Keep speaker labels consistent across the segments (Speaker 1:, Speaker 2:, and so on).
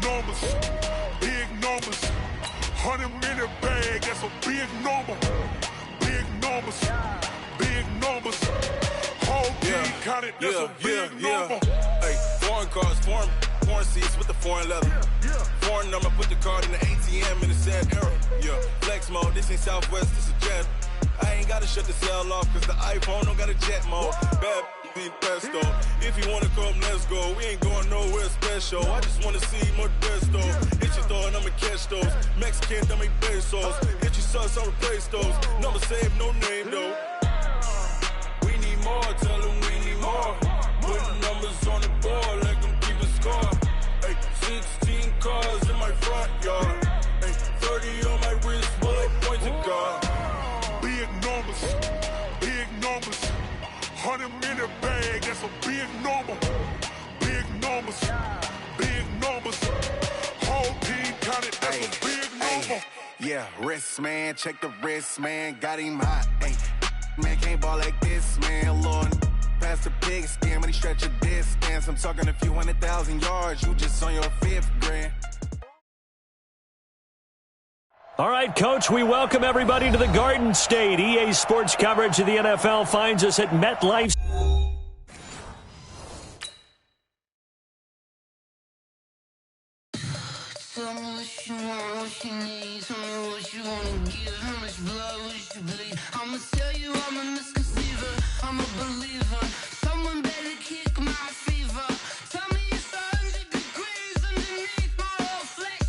Speaker 1: numbers, big numbers. 100-minute bag, that's a big number. Big numbers, big numbers. Whole team counted, that's a big number.
Speaker 2: Hey, foreign cars, foreign seats with the foreign leather. Foreign number, put the card in the ATM in the sad era. Yeah, flex mode, this ain't Southwest, this is jet. I ain't gotta shut the cell off, cause the iPhone don't got a jet mode. Bad be pesto. If you wanna come, let's go. We ain't going nowhere special. I just wanna see Modesto. Hit your thought, I'ma catch those. Mexican, I make pesos. Hit your sus, I'll replace those. Number saved, no name though. We need more, tell them we need more. Putting numbers on the board, let them keep a score. Hey, 16 cars in my front yard. Hey, 30 on my wrist, bullet points of God.
Speaker 1: Big numbers, big numbers. 100-minute bag, that's a big number. Big numbers, big numbers. Whole team counted, that's a big number.
Speaker 3: Yeah, wrist man, check the wrist man, got him hot. Ay, man can't ball like this, man. Lord, past the big skin when he stretch a distance. I'm talking a few 100,000 yards, you just on your 5th grand.
Speaker 4: All right, Coach, we welcome everybody to the Garden State. EA Sports coverage of the NFL finds us at MetLife.
Speaker 5: Tell me what you want, what you need. Tell me what you want to give. How much blood would you bleed? I'ma tell you I'm a misconceiver. I'm a believer. Someone better kick my fever. Tell me it's 100 degrees underneath my whole flesh.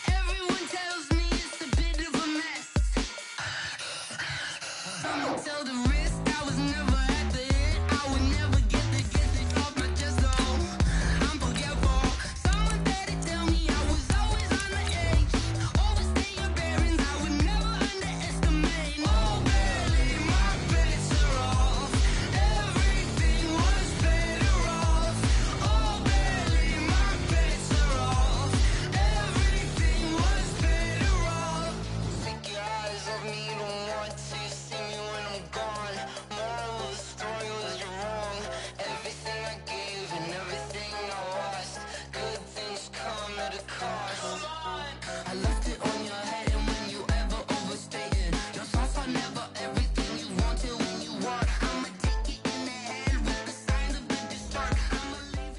Speaker 5: Everyone tells me it's a bit of a mess. I'ma tell the risk I was never at the end. I would never get the off my chest though. I'm forgetful. Someone better tell me I was always on the edge. Overstay your bearings, I would never underestimate. Oh, barely, my bets are off. Everything was better off. Oh, barely, my bets are off. Everything was better off. Take your eyes off me, you don't want to see me when I'm gone. Moral of the story was you're wrong. Everything I gave and everything I lost. Good things come at a cost. I left it on your head, and when you ever overstay it, your thoughts are never everything you wanted when you want. I'ma take it in the head with the signs of the distort. I'ma leave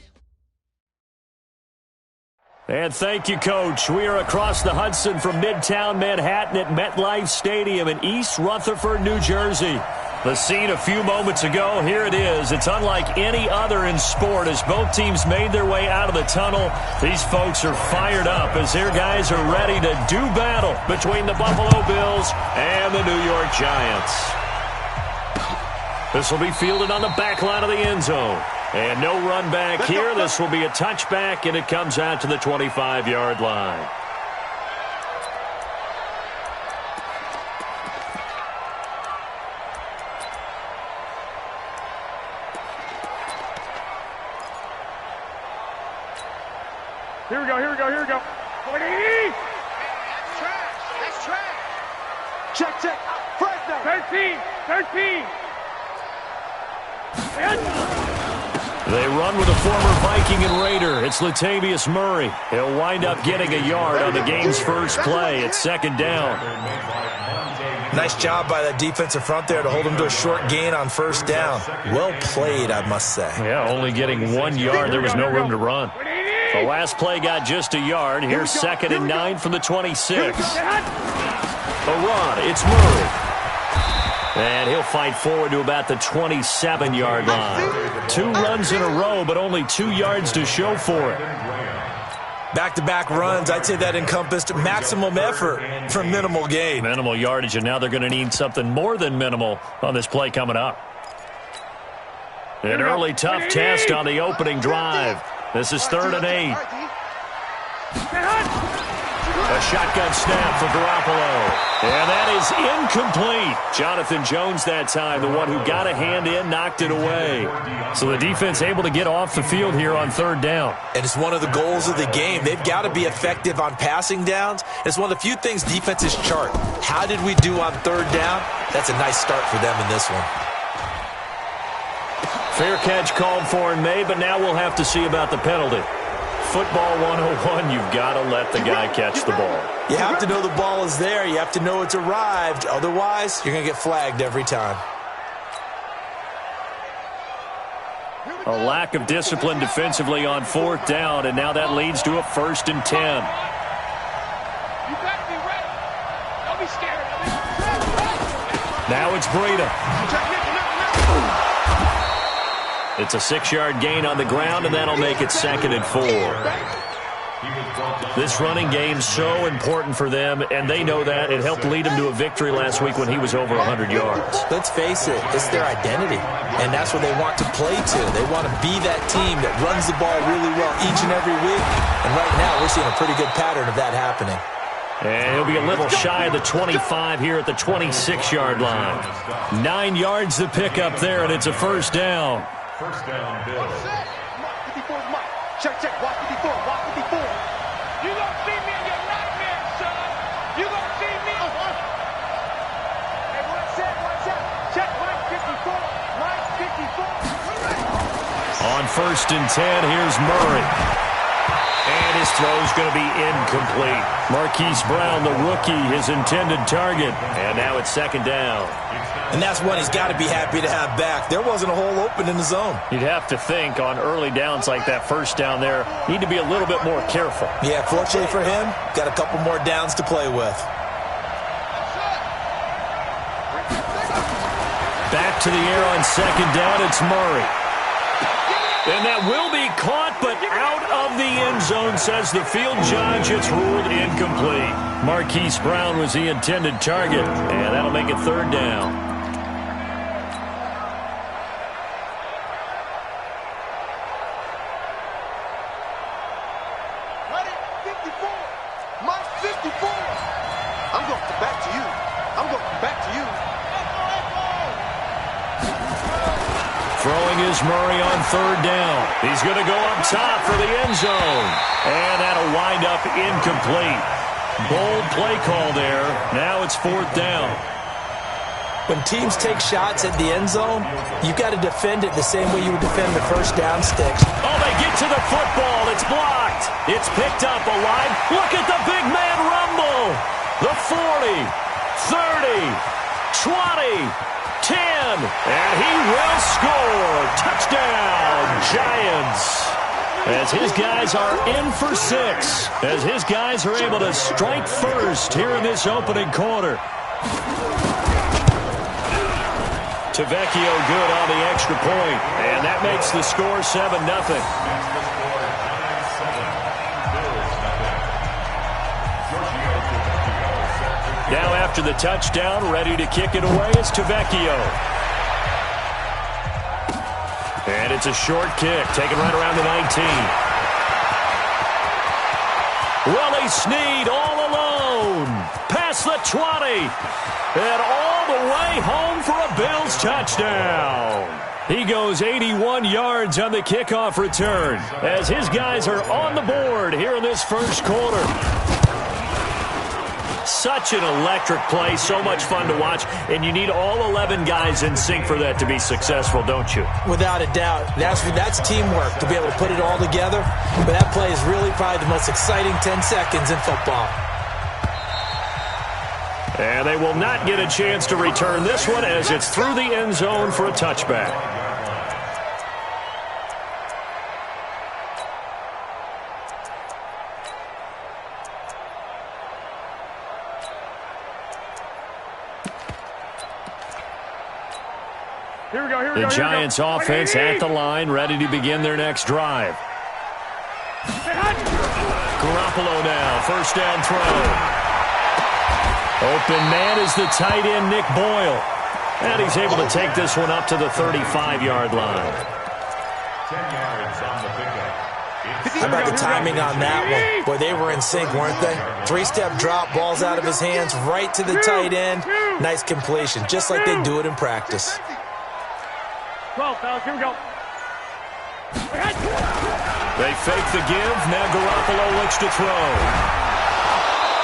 Speaker 5: it.
Speaker 4: And thank you, Coach. We are across the Hudson from Midtown Manhattan at MetLife Stadium in East Rutherford, New Jersey. The scene a few moments ago, here it is. It's unlike any other in sport as both teams made their way out of the tunnel. These folks are fired up as their guys are ready to do battle between the Buffalo Bills and the New York Giants. This will be fielded on the back line of the end zone. And no run back here. This will be a touchback, and it comes out to the 25-yard line.
Speaker 6: Here we go, here we go, here we go. 40!
Speaker 7: That's trash.
Speaker 6: Check. Fresno. 13.
Speaker 4: They run with a former Viking and Raider. It's Latavius Murray. He'll wind up getting a yard on the game's first play. It's second down.
Speaker 8: Nice job by that defensive front there to hold him to a short gain on first down. Well played, I must say.
Speaker 4: Yeah, only getting 1 yard. There was no room to run. The last play got just a yard. Here's 2nd and 9 from the 26. A run. It's Murray. And he'll fight forward to about the 27-yard line. 2 runs in a row, but only 2 yards to show for it.
Speaker 8: Back-to-back runs, I'd say that encompassed maximum effort for minimal gain.
Speaker 4: Minimal yardage, and now they're going to need something more than minimal on this play coming up. An early tough test on the opening drive. This is 3rd and 8. A shotgun snap for Garoppolo. And that is incomplete. Jonathan Jones that time, the one who got a hand in, knocked it away. So the defense able to get off the field here on 3rd down.
Speaker 8: And it's one of the goals of the game. They've got to be effective on passing downs. It's one of the few things defenses chart. How did we do on 3rd down? That's a nice start for them in this one.
Speaker 4: Fair catch called for and made, but now we'll have to see about the penalty. football 101, you've got to let the guy catch the ball.
Speaker 8: You have to know the ball is there. You have to know it's arrived. Otherwise, you're going to get flagged every time.
Speaker 4: A lack of discipline defensively on 4th down, and now that leads to a 1st and 10.
Speaker 7: You got to be ready. Don't be scared.
Speaker 4: Now it's Breida. It's a 6-yard gain on the ground, and that'll make it 2nd and 4. This running game's so important for them, and they know that. It helped lead them to a victory last week when he was over 100 yards.
Speaker 8: Let's face it, it's their identity, and that's what they want to play to. They want to be that team that runs the ball really well each and every week, and right now we're seeing a pretty good pattern of that happening.
Speaker 4: And he'll be a little shy of the 25 here at the 26-yard line. 9 yards to pick up there, and it's a 1st down.
Speaker 6: First down, Bill.
Speaker 7: 54's Mike. Check, walk 54, walk 54. You gonna see me in your nightmare, son. You gonna see me. Hey, what's that? Check, Mike 54. Mike 54.
Speaker 4: On 1st and 10, here's Murray. And his throw's going to be incomplete. Marquise Brown, the rookie, his intended target. And now it's 2nd down.
Speaker 8: And that's one he's got to be happy to have back. There wasn't a hole open in the zone.
Speaker 4: You'd have to think on early downs like that 1st down there, need to be a little bit more careful.
Speaker 8: Yeah, fortunately for him, got a couple more downs to play with.
Speaker 4: Back to the air on 2nd down, it's Murray. And that will be caught, but out of the end zone, says the field judge. It's ruled incomplete. Marquise Brown was the intended target, and that'll make it 3rd down.
Speaker 7: Ready? 54. Mike 54. I'm going to back to you. I'm going to back to you.
Speaker 4: Throwing is Murray on 3rd down. He's going to go up top for the end zone. And that'll wind up incomplete. Bold play call there. Now it's 4th down.
Speaker 8: When teams take shots at the end zone, you've got to defend it the same way you would defend the 1st down sticks.
Speaker 4: Oh, they get to the football. It's blocked. It's picked up alive. Look at the big man rumble. The 40, 30, 20. 10, and he will score. Touchdown, Giants. As his guys are in for 6. As his guys are able to strike first here in this opening quarter. Tavecchio good on the extra point, and that makes the score 7-0. Now after the touchdown, ready to kick it away is Tavecchio. And it's a short kick, taken right around the 19. Willie Snead all alone. Past the 20. And all the way home for a Bills touchdown. He goes 81 yards on the kickoff return as his guys are on the board here in this 1st quarter. Such an electric play, so much fun to watch, and you need all 11 guys in sync for that to be successful, don't you?
Speaker 8: Without a doubt. That's teamwork to be able to put it all together. But that play is really probably the most exciting 10 seconds in football.
Speaker 4: And they will not get a chance to return this one as it's through the end zone for a touchback. The Giants offense at the line, ready to begin their next drive. Garoppolo now, 1st down throw. Open man is the tight end, Nick Boyle. And he's able to take this one up to the 35-yard line.
Speaker 6: 10 yards on the pickup.
Speaker 8: How about the timing on that one? Boy, they were in sync, weren't they? 3-step drop, balls out of his hands, right to the tight end. Nice completion, just like they do it in practice.
Speaker 6: 12, fellas, here we go.
Speaker 4: They fake the give. Now Garoppolo looks to throw.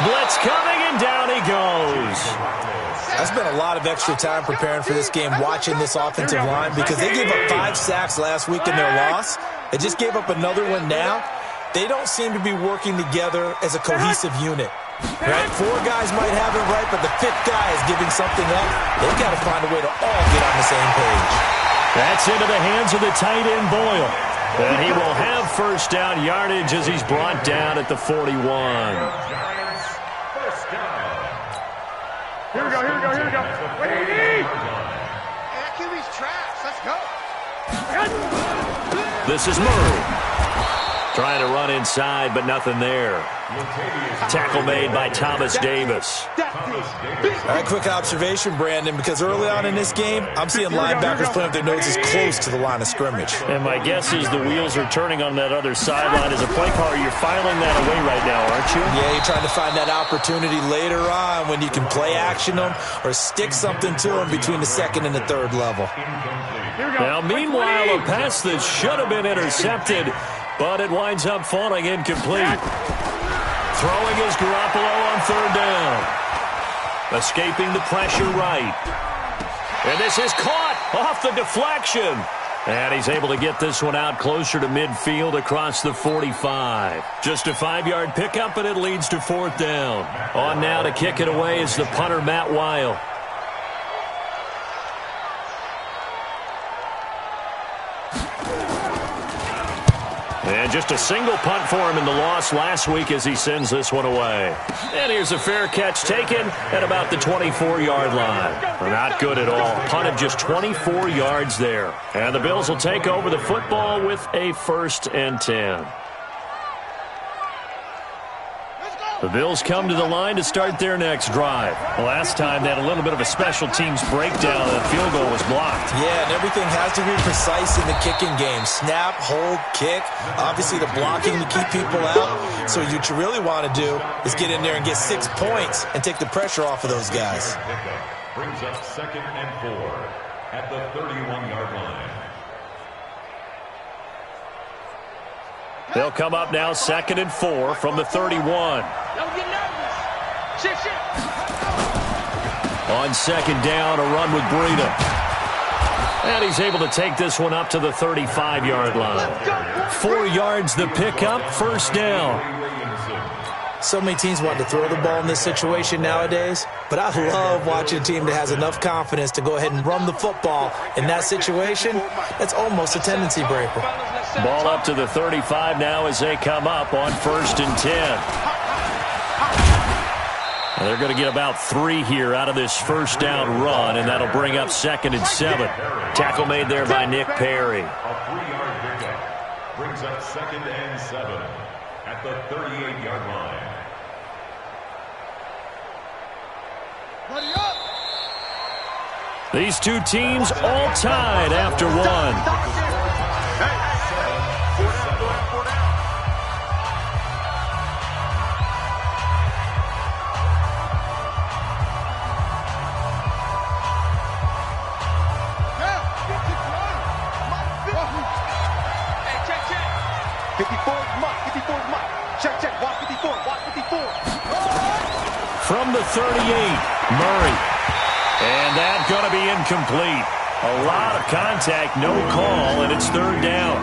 Speaker 4: Blitz coming, and down he goes.
Speaker 8: I spent a lot of extra time preparing for this game, watching this offensive line, because they gave up 5 sacks last week in their loss. They just gave up another one now. they don't seem to be working together as a cohesive unit. Right? 4 guys might have it right, but the 5th guy is giving something up. They've got to find a way to all get on the same page.
Speaker 4: That's into the hands of the tight end, Boyle. And he will have first down yardage as he's brought down at the 41.
Speaker 6: Giants, first down.
Speaker 7: Here we go. What do you need?
Speaker 9: That QB's trash. Let's go.
Speaker 4: This is Murray. Trying to run inside, but nothing there. Tackle made by Thomas Davis.
Speaker 8: All right, quick observation, Brandon, because early on in this game, I'm seeing linebackers playing with their noses close to the line of scrimmage.
Speaker 4: And my guess is the wheels are turning on that other sideline. As a play caller, you're filing that away right now, aren't you?
Speaker 8: Yeah, you're trying to find that opportunity later on when you can play action them or stick something to them between the 2nd and the 3rd level.
Speaker 4: Now, meanwhile, a pass that should have been intercepted, but it winds up falling incomplete. Throwing is Garoppolo on 3rd down. Escaping the pressure right. And this is caught off the deflection. And he's able to get this one out closer to midfield across the 45. Just a 5-yard pickup, and it leads to 4th down. On now to kick it away is the punter, Matt Weil. And just a single punt for him in the loss last week as he sends this one away. And here's a fair catch taken at about the 24-yard line. Not good at all. Punted just 24 yards there. And the Bills will take over the football with a 1st and 10. The Bills come to the line to start their next drive. Last time they had a little bit of a special teams breakdown. The field goal was blocked.
Speaker 8: Yeah, and everything has to be precise in the kicking game. Snap, hold, kick. Obviously the blocking to keep people out. So what you really want to do is get in there and get 6 points and take the pressure off of those guys.
Speaker 6: Brings up 2nd and 4 at the 31-yard line.
Speaker 4: They'll come up now 2nd and 4 from the 31.
Speaker 7: Don't get nervous. Shit.
Speaker 4: On 2nd down, a run with Breida. And he's able to take this one up to the 35-yard line. 4 yards the pickup, 1st down.
Speaker 8: So many teams want to throw the ball in this situation nowadays, but I love watching a team that has enough confidence to go ahead and run the football. In that situation, that's almost a tendency breaker.
Speaker 4: Ball up to the 35 now as they come up on 1st and 10. And they're going to get about 3 here out of this 1st down run, and that'll bring up 2nd and 7. Tackle made there by Nick Perry.
Speaker 6: A 3-yard pickup brings up 2nd and 7 at the 38-yard line.
Speaker 4: These two teams all tied after one. From the 38, Murray. And that's going to be incomplete. A lot of contact, no call, and it's 3rd down.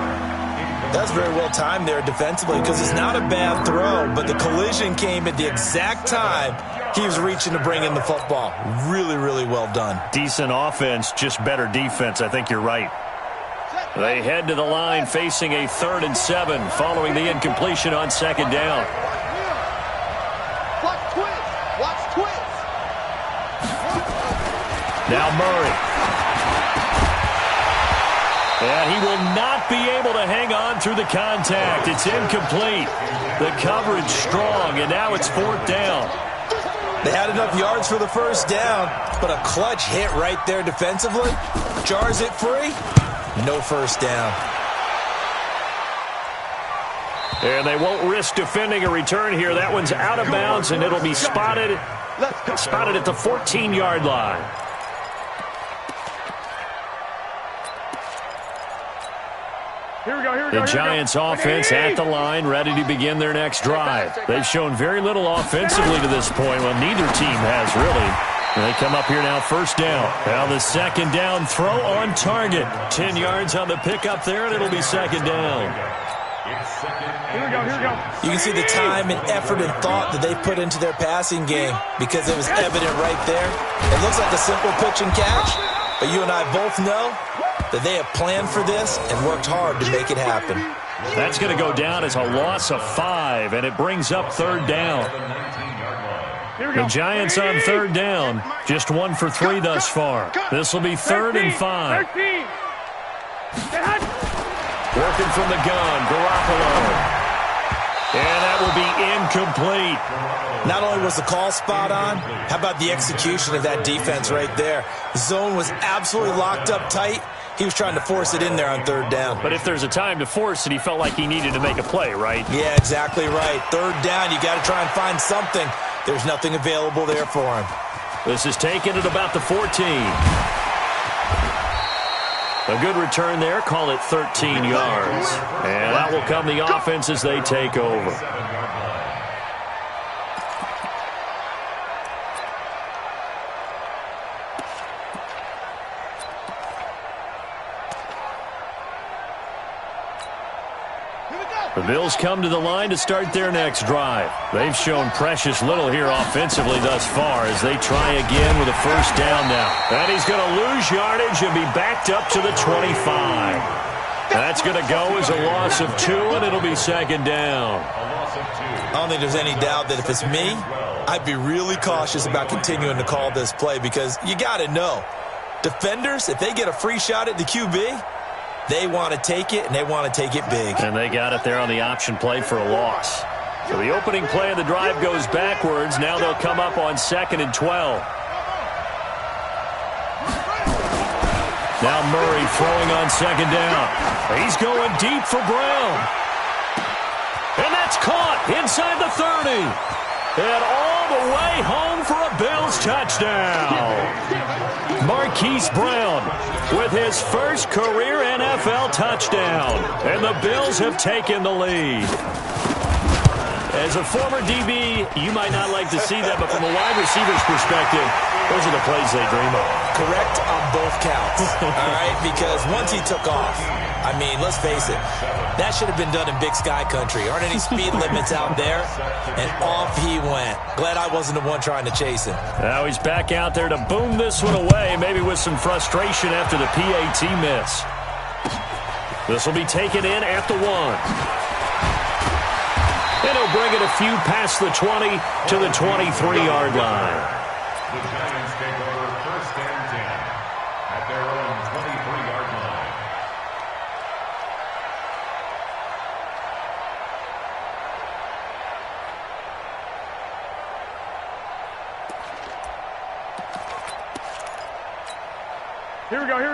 Speaker 8: That's very well timed there defensively because it's not a bad throw, but the collision came at the exact time he was reaching to bring in the football. Really, really well done.
Speaker 4: Decent offense, just better defense. I think you're right. They head to the line facing a 3rd and 7 following the incompletion on 2nd down.
Speaker 9: Watch twins.
Speaker 4: Now Murray. And he will not be able to hang on through the contact. It's incomplete. The coverage strong, and now it's 4th down.
Speaker 8: They had enough yards for the 1st down, but a clutch hit right there defensively. Jars it free. No 1st down.
Speaker 4: And they won't risk defending a return here. That one's out of bounds, and it'll be spotted at the 14-yard line. The Giants offense at the line, ready to begin their next drive. They've shown very little offensively to this point. Well, neither team has really. And they come up here now, 1st down. Now the 2nd down throw on target. 10 yards on the pickup there, and it'll be 2nd down.
Speaker 7: Here we go.
Speaker 8: You can see the time and effort and thought that they put into their passing game because it was evident right there. It looks like a simple pitch and catch, but you and I both know that they have planned for this and worked hard to make it happen.
Speaker 4: That's going to go down as a loss of 5, and it brings up third down. The Giants on third down, just 1 for 3 thus far. This will be 3rd and 5. Working from the gun, Garoppolo. And that will be incomplete.
Speaker 8: Not only was the call spot on, how about the execution of that defense right there? The zone was absolutely locked up tight. He was trying to force it in there on third down.
Speaker 4: But if there's a time to force it, he felt like he needed to make a play, right?
Speaker 8: Yeah, exactly right. Third down, you got to try and find something. There's nothing available there for him.
Speaker 4: This is taken at about the 14. A good return there. Call it 13 yards. And that will come the offense as they take over. The Bills come to the line to start their next drive. They've shown precious little here offensively thus far as they try again with a first down now. And he's going to lose yardage and be backed up to the 25. That's going to go as a loss of 2, and it'll be second down.
Speaker 8: I don't think there's any doubt that if it's me, I'd be really cautious about continuing to call this play because you got to know, defenders, if they get a free shot at the QB, they want to take it, and they want to take it big.
Speaker 4: And they got it there on the option play for a loss. So the opening play of the drive goes backwards. Now they'll come up on 2nd and 12. Now Murray throwing on second down. He's going deep for Brown. And that's caught inside the 30. And all the way home for a Bills touchdown. Marquise Brown with his first career NFL touchdown. And the Bills have taken the lead. As a former DB, you might not like to see that, but from a wide receiver's perspective, those are the plays they dream of.
Speaker 8: Correct on both counts, all right? Because once he took off, I mean, let's face it, that should have been done in Big Sky Country. Aren't any speed limits out there? And off he went. Glad I wasn't the one trying to chase him.
Speaker 4: Now he's back out there to boom this one away, maybe with some frustration after the PAT miss. This will be taken in at the 1. And he'll bring it a few past the 20 to the 23-yard line.
Speaker 6: The Giants take over 1st and 10 at their own 23-yard line.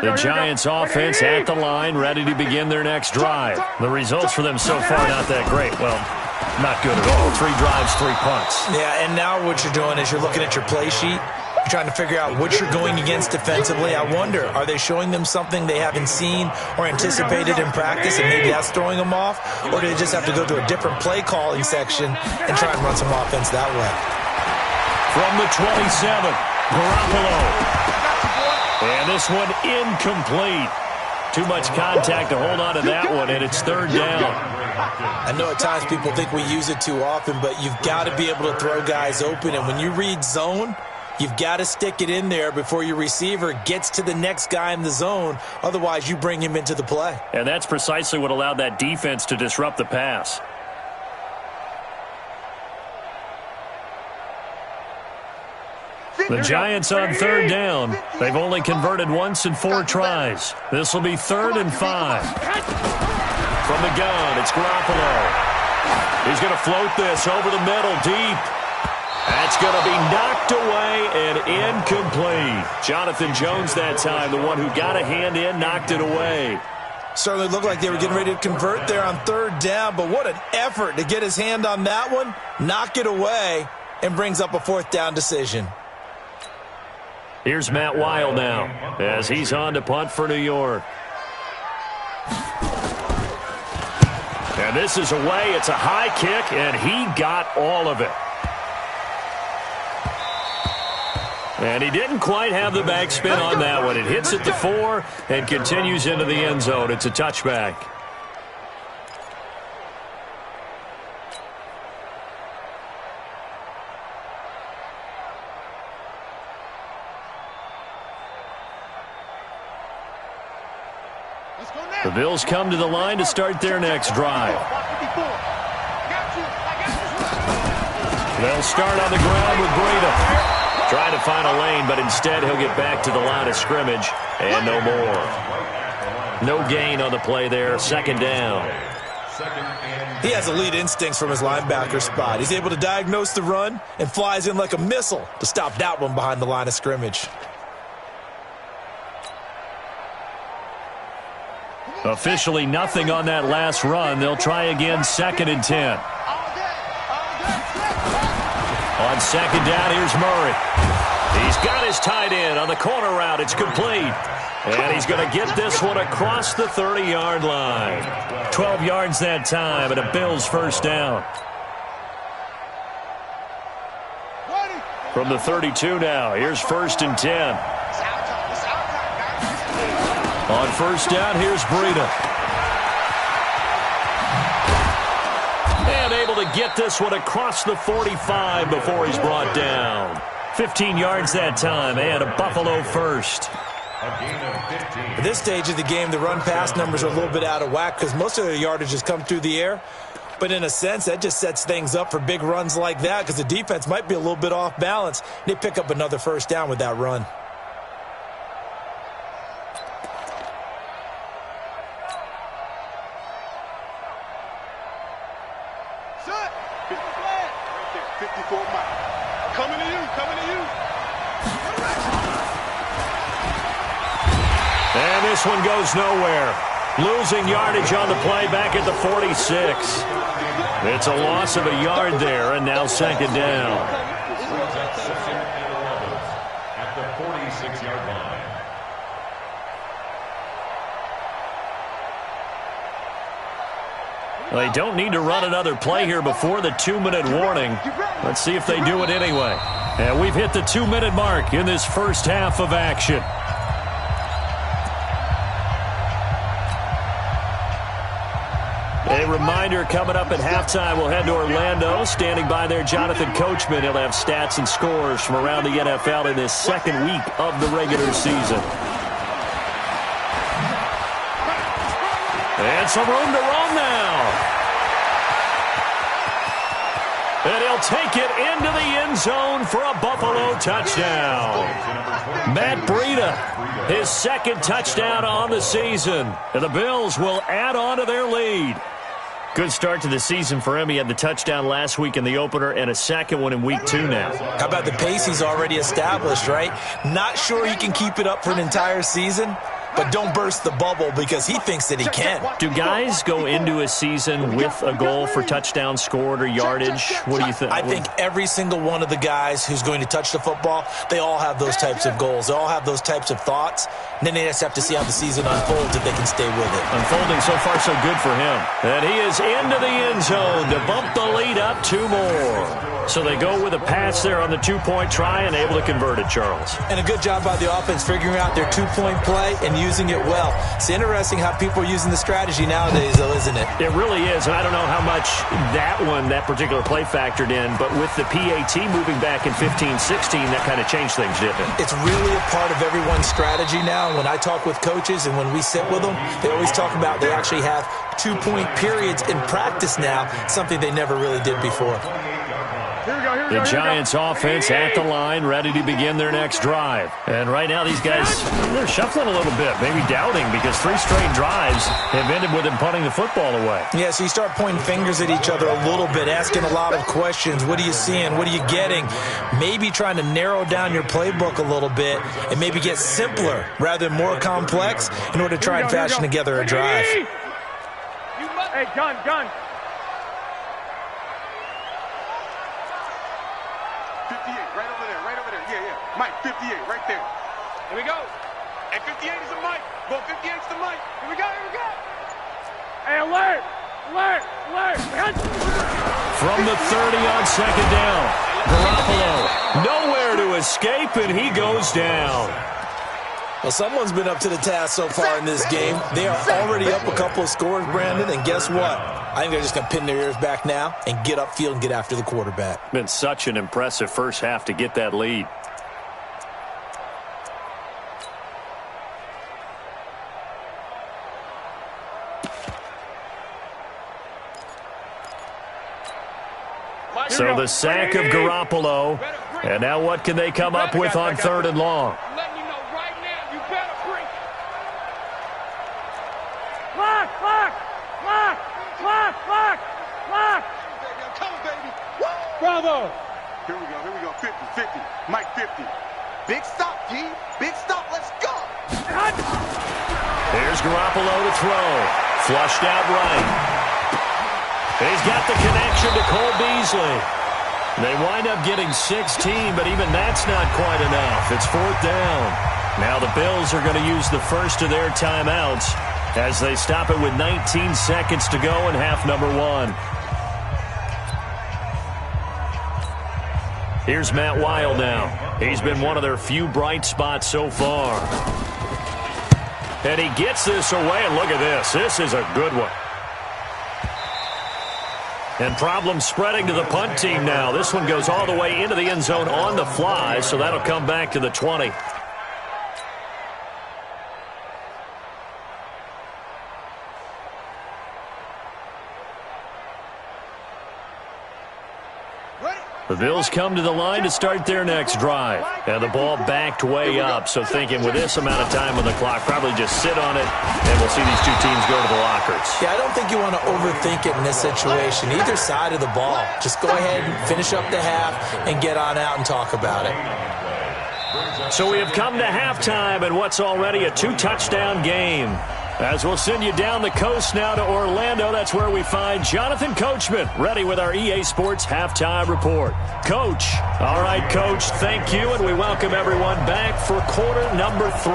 Speaker 4: The Giants offense at the line, ready to begin their next drive. The results for them so far not that great. Well, not good at all. 3 drives, 3 punts.
Speaker 8: Yeah, and now what you're doing is you're looking at your play sheet. You're trying to figure out what you're going against defensively. I wonder, are they showing them something they haven't seen or anticipated in practice, and maybe that's throwing them off? Or do they just have to go to a different play calling section and try and run some offense that way?
Speaker 4: From the 27, Garoppolo. And this one incomplete. Too much contact to hold on to that one, and it's 3rd down.
Speaker 8: I know at times people think we use it too often, but you've got to be able to throw guys open. And when you read zone, you've got to stick it in there before your receiver gets to the next guy in the zone. Otherwise, you bring him into the play.
Speaker 4: And that's precisely what allowed that defense to disrupt the pass. The Giants on 3rd down. They've only converted once in 4 tries. This will be 3rd and 5. From the gun, it's Garoppolo. He's going to float this over the middle deep. That's going to be knocked away and incomplete. Jonathan Jones that time, the one who got a hand in, knocked it away.
Speaker 8: Certainly looked like they were getting ready to convert there on 3rd down, but what an effort to get his hand on that one, knock it away, and brings up a 4th down decision.
Speaker 4: Here's Matt Weil now as he's on to punt for New York. And this is away. It's a high kick, and he got all of it. And he didn't quite have the backspin on that one. It hits at the 4 and continues into the end zone. It's a touchback. The Bills come to the line to start their next drive. They'll start on the ground with Breida. Trying to find a lane, but instead he'll get back to the line of scrimmage and no more. No gain on the play there. Second down.
Speaker 8: He has elite instincts from his linebacker spot. He's able to diagnose the run and flies in like a missile to stop that one behind the line of scrimmage.
Speaker 4: Officially nothing on that last run. They'll try again, 2nd and 10. On second down, here's Murray. He's got his tight end on the corner route. It's complete. And he's going to get this one across the 30-yard line. 12 yards that time, and a Bills first down. From the 32 now, here's 1st and 10. On first down, here's Breida. And able to get this one across the 45 before he's brought down. 15 yards that time, and a Buffalo first.
Speaker 8: At this stage of the game, the run-pass numbers are a little bit out of whack because most of their yardage has come through the air. But in a sense, that just sets things up for big runs like that because the defense might be a little bit off balance. They pick up another first down with that run.
Speaker 4: And this one goes nowhere. Losing yardage on the play back at the 46. It's a loss of a yard there, and now second down.
Speaker 6: At the 46-yard line.
Speaker 4: They don't need to run another play here before the 2-minute warning. Let's see if they do it anyway. And we've hit the 2-minute mark in this first half of action. A reminder coming up at halftime, we'll head to Orlando. Standing by there, Jonathan Coachman. He'll have stats and scores from around the NFL in this second week of the regular season. And some room to run now. And he'll take it into the end zone for a Buffalo touchdown. Matt Breida, his second touchdown on the season. And the Bills will add on to their lead. Good start to the season for him. He had the touchdown last week in the opener and a second one in week 2 now.
Speaker 8: How about the pace he's already established, right? Not sure he can keep it up for an entire season, but don't burst the bubble because he thinks that he can.
Speaker 4: Do guys go into a season with a goal for touchdown scored or yardage? What do you think?
Speaker 8: I think every single one of the guys who's going to touch the football, they all have those types of goals. They all have those types of thoughts. And then they just have to see how the season unfolds if they can stay with it.
Speaker 4: Unfolding so far so good for him. And he is into the end zone to bump the lead up 2 more. So they go with a pass there on the 2-point try and able to convert it, Charles.
Speaker 8: And a good job by the offense figuring out their 2-point play and using it well. It's interesting how people are using the strategy nowadays, though, isn't it?
Speaker 4: It really is, and I don't know how much that particular play factored in, but with the PAT moving back in 15-16, that kind of changed things, didn't it?
Speaker 8: It's really a part of everyone's strategy now. When I talk with coaches and when we sit with them, they always talk about they actually have 2-point periods in practice now, something they never really did before.
Speaker 4: The Giants offense at the line, ready to begin their next drive. And right now these guys, they're shuffling a little bit, maybe doubting, because 3 straight drives have ended with them punting the football away.
Speaker 8: Yeah, so you start pointing fingers at each other a little bit, asking a lot of questions. What are you seeing? What are you getting? Maybe trying to narrow down your playbook a little bit and maybe get simpler rather than more complex in order to try and fashion together a drive.
Speaker 7: Hey, gun.
Speaker 9: 58, right over there. Yeah. Mike, 58, right there.
Speaker 7: Here we go.
Speaker 9: And 58 is the Mike. Go 58 is the Mike.
Speaker 7: Here we go. Hey, alert.
Speaker 4: From the 30 on second down, Garoppolo nowhere to escape, and he goes down.
Speaker 8: Well, someone's been up to the task so far in this game. They are already up a couple of scores, Brandon, and guess what? I think they're just going to pin their ears back now and get upfield and get after the quarterback.
Speaker 4: Been such an impressive first half to get that lead. So the sack of Garoppolo. And now what can they come up with on 3rd and long?
Speaker 7: Letting you know right now, you better bring. Lock, lock, lock, lock, lock, lock.
Speaker 9: Come on, baby.
Speaker 7: Bravo.
Speaker 9: Here we go. 50, 50. Mike 50. Big stop, G. Big stop. Let's go.
Speaker 4: There's Garoppolo to throw. Flushed out right. He's got the connection to Cole Beasley. They wind up getting 16, but even that's not quite enough. It's 4th down. Now the Bills are going to use the first of their timeouts as they stop it with 19 seconds to go in half number 1. Here's Matt Weil now. He's been one of their few bright spots so far. And he gets this away, and look at this. This is a good one. And problems spreading to the punt team now. This one goes all the way into the end zone on the fly, so that'll come back to the 20. The Bills come to the line to start their next drive. And the ball backed way up, so thinking with this amount of time on the clock, probably just sit on it, and we'll see these two teams go to the lockers.
Speaker 8: Yeah, I don't think you want to overthink it in this situation. Either side of the ball. Just go ahead and finish up the half and get on out and talk about it.
Speaker 4: So we have come to halftime in what's already a 2-touchdown game. As we'll send you down the coast now to Orlando, that's where we find Jonathan Coachman, ready with our EA Sports Halftime Report. Coach. All right, Coach, thank you, and we welcome everyone back for quarter number 3.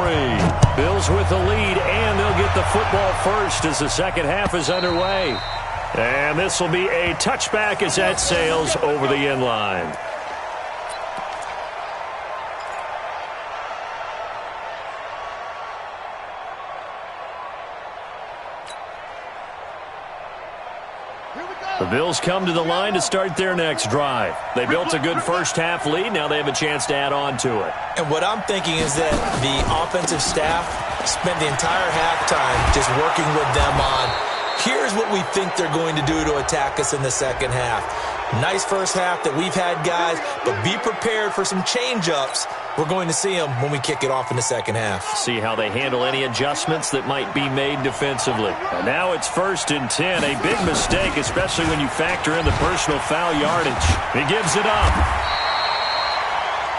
Speaker 4: Bills with the lead, and they'll get the football first as the second half is underway. And this will be a touchback as that sails over the end line. The Bills come to the line to start their next drive. They built a good first half lead. Now they have a chance to add on to it.
Speaker 8: And what I'm thinking is that the offensive staff spent the entire halftime just working with them on, here's what we think they're going to do to attack us in the second half. Nice first half that we've had, guys, but be prepared for some change-ups. We're going to see them when we kick it off in the second half.
Speaker 4: See how they handle any adjustments that might be made defensively. And now it's 1st and 10. A big mistake, especially when you factor in the personal foul yardage. He gives it up.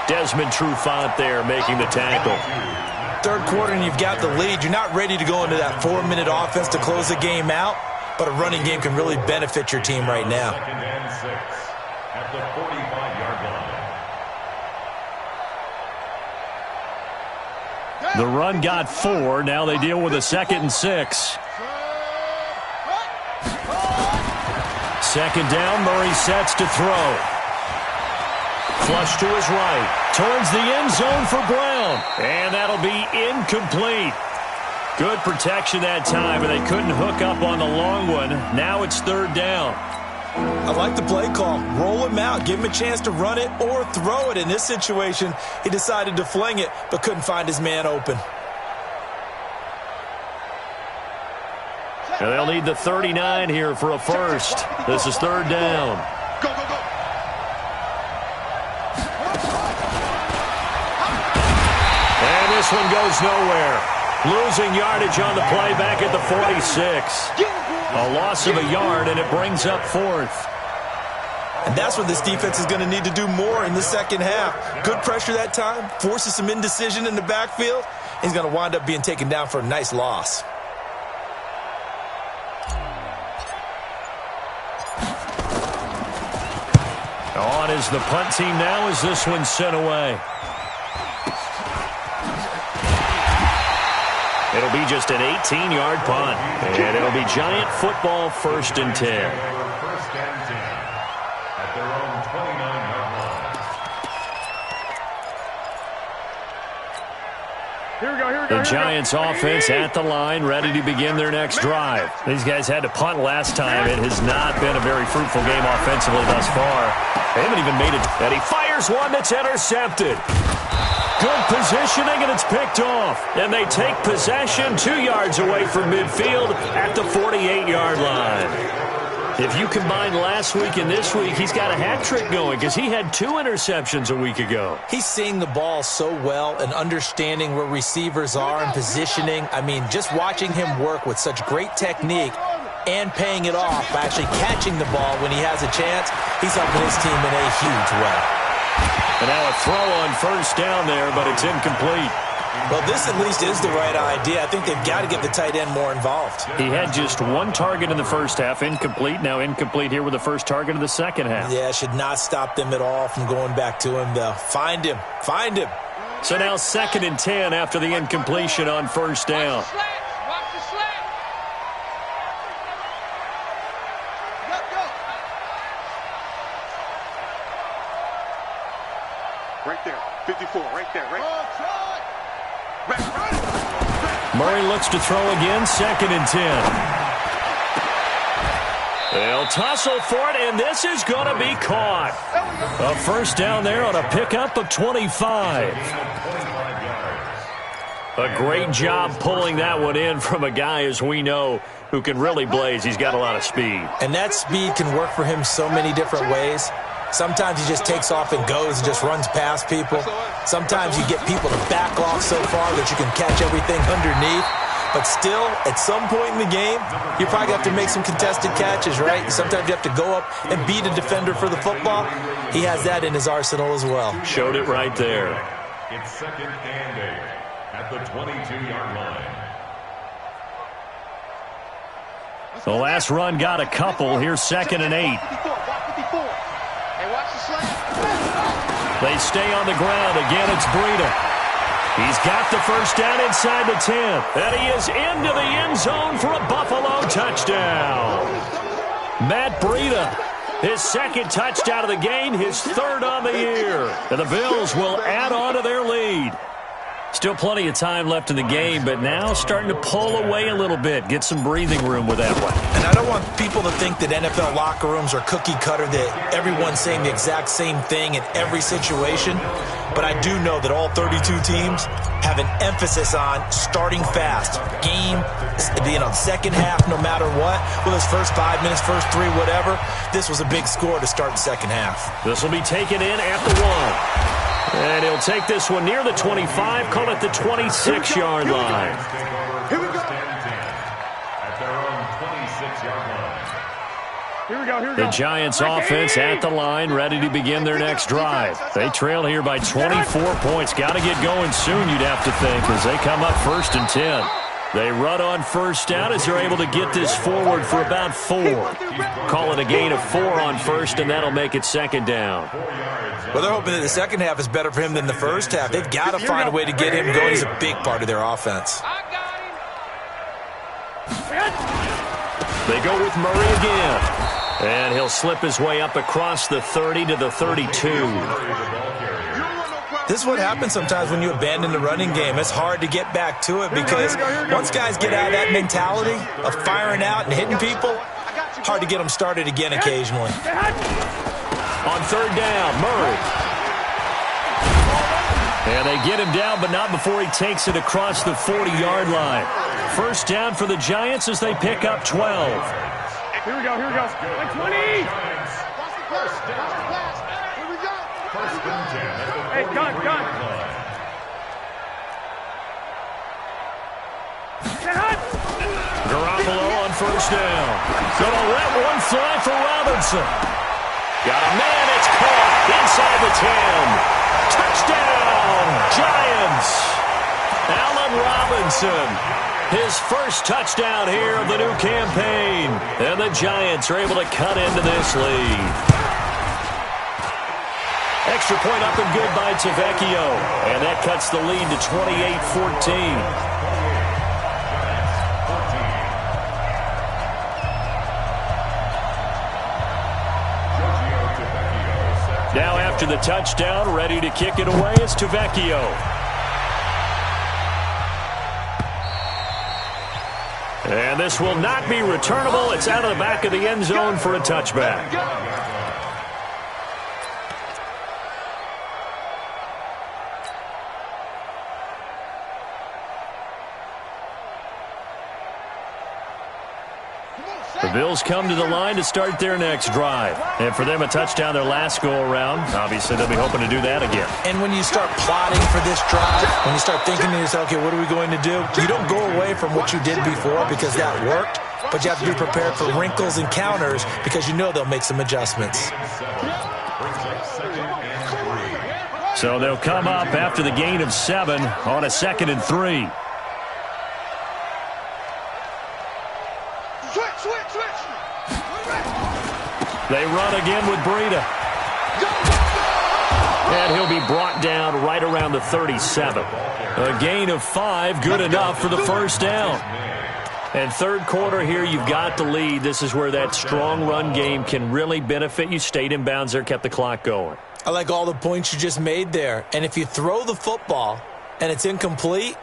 Speaker 4: Desmond Trufant there making the tackle.
Speaker 8: Third quarter and you've got the lead. You're not ready to go into that 4-minute offense to close the game out, but a running game can really benefit your team right now.
Speaker 6: 2nd and 6 at the 45-yard line.
Speaker 4: The run got 4. Now they deal with a 2nd and 6. Second down, Murray sets to throw. Flush to his right. Towards the end zone for Brown. And that'll be incomplete. Good protection that time, but they couldn't hook up on the long one. Now it's 3rd down.
Speaker 8: I like the play call. Roll him out. Give him a chance to run it or throw it. In this situation, he decided to fling it, but couldn't find his man open.
Speaker 4: And they'll need the 39 here for a first. This is 3rd down.
Speaker 9: Go, go, go.
Speaker 4: And this one goes nowhere. Losing yardage on the play back at the 46. A loss of a yard, and it brings up 4th.
Speaker 8: And that's what this defense is going to need to do more in the second half. Good pressure that time, forces some indecision in the backfield. He's going to wind up being taken down for a nice loss.
Speaker 4: On is the punt team now as this one's sent away. It'll be just an 18-yard punt. And it'll be Giant football 1st and 10.
Speaker 6: 1st and 10 at their own 29-yard line.
Speaker 7: Here we go.
Speaker 4: The Giants offense at the line, ready to begin their next drive. These guys had to punt last time. It has not been a very fruitful game offensively thus far. They haven't even made it. And he fires one that's intercepted. Good positioning, and it's picked off. And they take possession 2 yards away from midfield at the 48-yard line. If you combine last week and this week, he's got a hat trick going because he had 2 interceptions a week ago.
Speaker 8: He's seeing the ball so well and understanding where receivers are and positioning. I mean, just watching him work with such great technique and paying it off by actually catching the ball when he has a chance, he's helping his team in a huge way.
Speaker 4: And now a throw on first down there, but it's incomplete.
Speaker 8: Well, this at least is the right idea. I think they've got to get the tight end more involved.
Speaker 4: He had just 1 target in the first half, incomplete. Now incomplete here with the first target of the second half.
Speaker 8: Yeah, should not stop them at all from going back to him, though. Find him. Find him.
Speaker 4: So now 2nd and 10 after the incompletion on first down.
Speaker 9: Right there. 54. Right there. Right.
Speaker 4: Murray looks to throw again, 2nd and 10. They'll tussle for it, and this is going to be caught. A first down there on a pickup of 25. A great job pulling that one in from a guy, as we know, who can really blaze. He's got a lot of speed.
Speaker 8: And that speed can work for him so many different ways. Sometimes he just takes off and goes and just runs past people. Sometimes you get people to back off so far that you can catch everything underneath. But still, at some point in the game, you probably have to make some contested catches, right? Sometimes you have to go up and beat a defender for the football. He has that in his arsenal as well.
Speaker 4: Showed it right there.
Speaker 6: It's 2nd and 8 at the 22-yard line.
Speaker 4: The last run got a couple. Here's 2nd and 8. They stay on the ground. Again, it's Breida. He's got the first down inside the 10. And he is into the end zone for a Buffalo touchdown. Matt Breida, his 2nd touchdown of the game, his 3rd on the year. And the Bills will add on to their lead. Still plenty of time left in the game, but now starting to pull away a little bit. Get some breathing room with that one.
Speaker 8: And I don't want people to think that NFL locker rooms are cookie cutter, that everyone's saying the exact same thing in every situation. But I do know that all 32 teams have an emphasis on starting fast. Game, second half, no matter what. Well, his first 5 minutes, first 3, whatever. This was a big score to start the second half.
Speaker 4: This will be taken in at the 1. And he'll take this one near the 25, call it the 26-yard line.
Speaker 6: Here we go. At their own 26-yard line.
Speaker 7: Here we go.
Speaker 4: The Giants offense at the line, ready to begin their next drive. They trail here by 24 points. Got to get going soon, you'd have to think, as they come up 1st and 10. They run on first down as they're able to get this forward for about 4. Call it a gain of 4 on first, and that'll make it 2nd down.
Speaker 8: Well, they're hoping that the second half is better for him than the first half. They've got to find a way to get him going. He's a big part of their offense.
Speaker 4: They go with Murray again. And he'll slip his way up across the 30 to the 32.
Speaker 8: This is what happens sometimes when you abandon the running game. It's hard to get back to it because once guys get out of that mentality of firing out and hitting people, hard to get them started again occasionally.
Speaker 4: On 3rd down, Murray. And they get him down, but not before he takes it across the 40-yard line. First down for the Giants as they pick up 12.
Speaker 7: Here we go. 20. Hey, gun.
Speaker 4: Garoppolo on first down. Gonna let one fly for Robinson. Got a man, it's caught inside the 10. Touchdown, Giants. Allen Robinson, his first touchdown here of the new campaign. And the Giants are able to cut into this lead. Extra point up and good by Tavecchio. And that cuts the lead to 28-14. Now after the touchdown, ready to kick it away, it's Tavecchio. And this will not be returnable. It's out of the back of the end zone for a touchback. The Bills come to the line to start their next drive. And for them, a touchdown their last go-around. Obviously, they'll be hoping to do that again.
Speaker 8: And when you start plotting for this drive, when you start thinking to yourself, okay, what are we going to do? You don't go away from what you did before because that worked, but you have to be prepared for wrinkles and counters because you know they'll make some adjustments.
Speaker 4: So they'll come up after the gain of 7 on a 2nd and 3. They run again with Breida. And he'll be brought down right around the 37. A gain of 5, good enough for the first down. And third quarter here, you've got the lead. This is where that strong run game can really benefit you. Stayed in bounds there, kept the clock going.
Speaker 8: I like all the points you just made there. And if you throw the football and it's incomplete,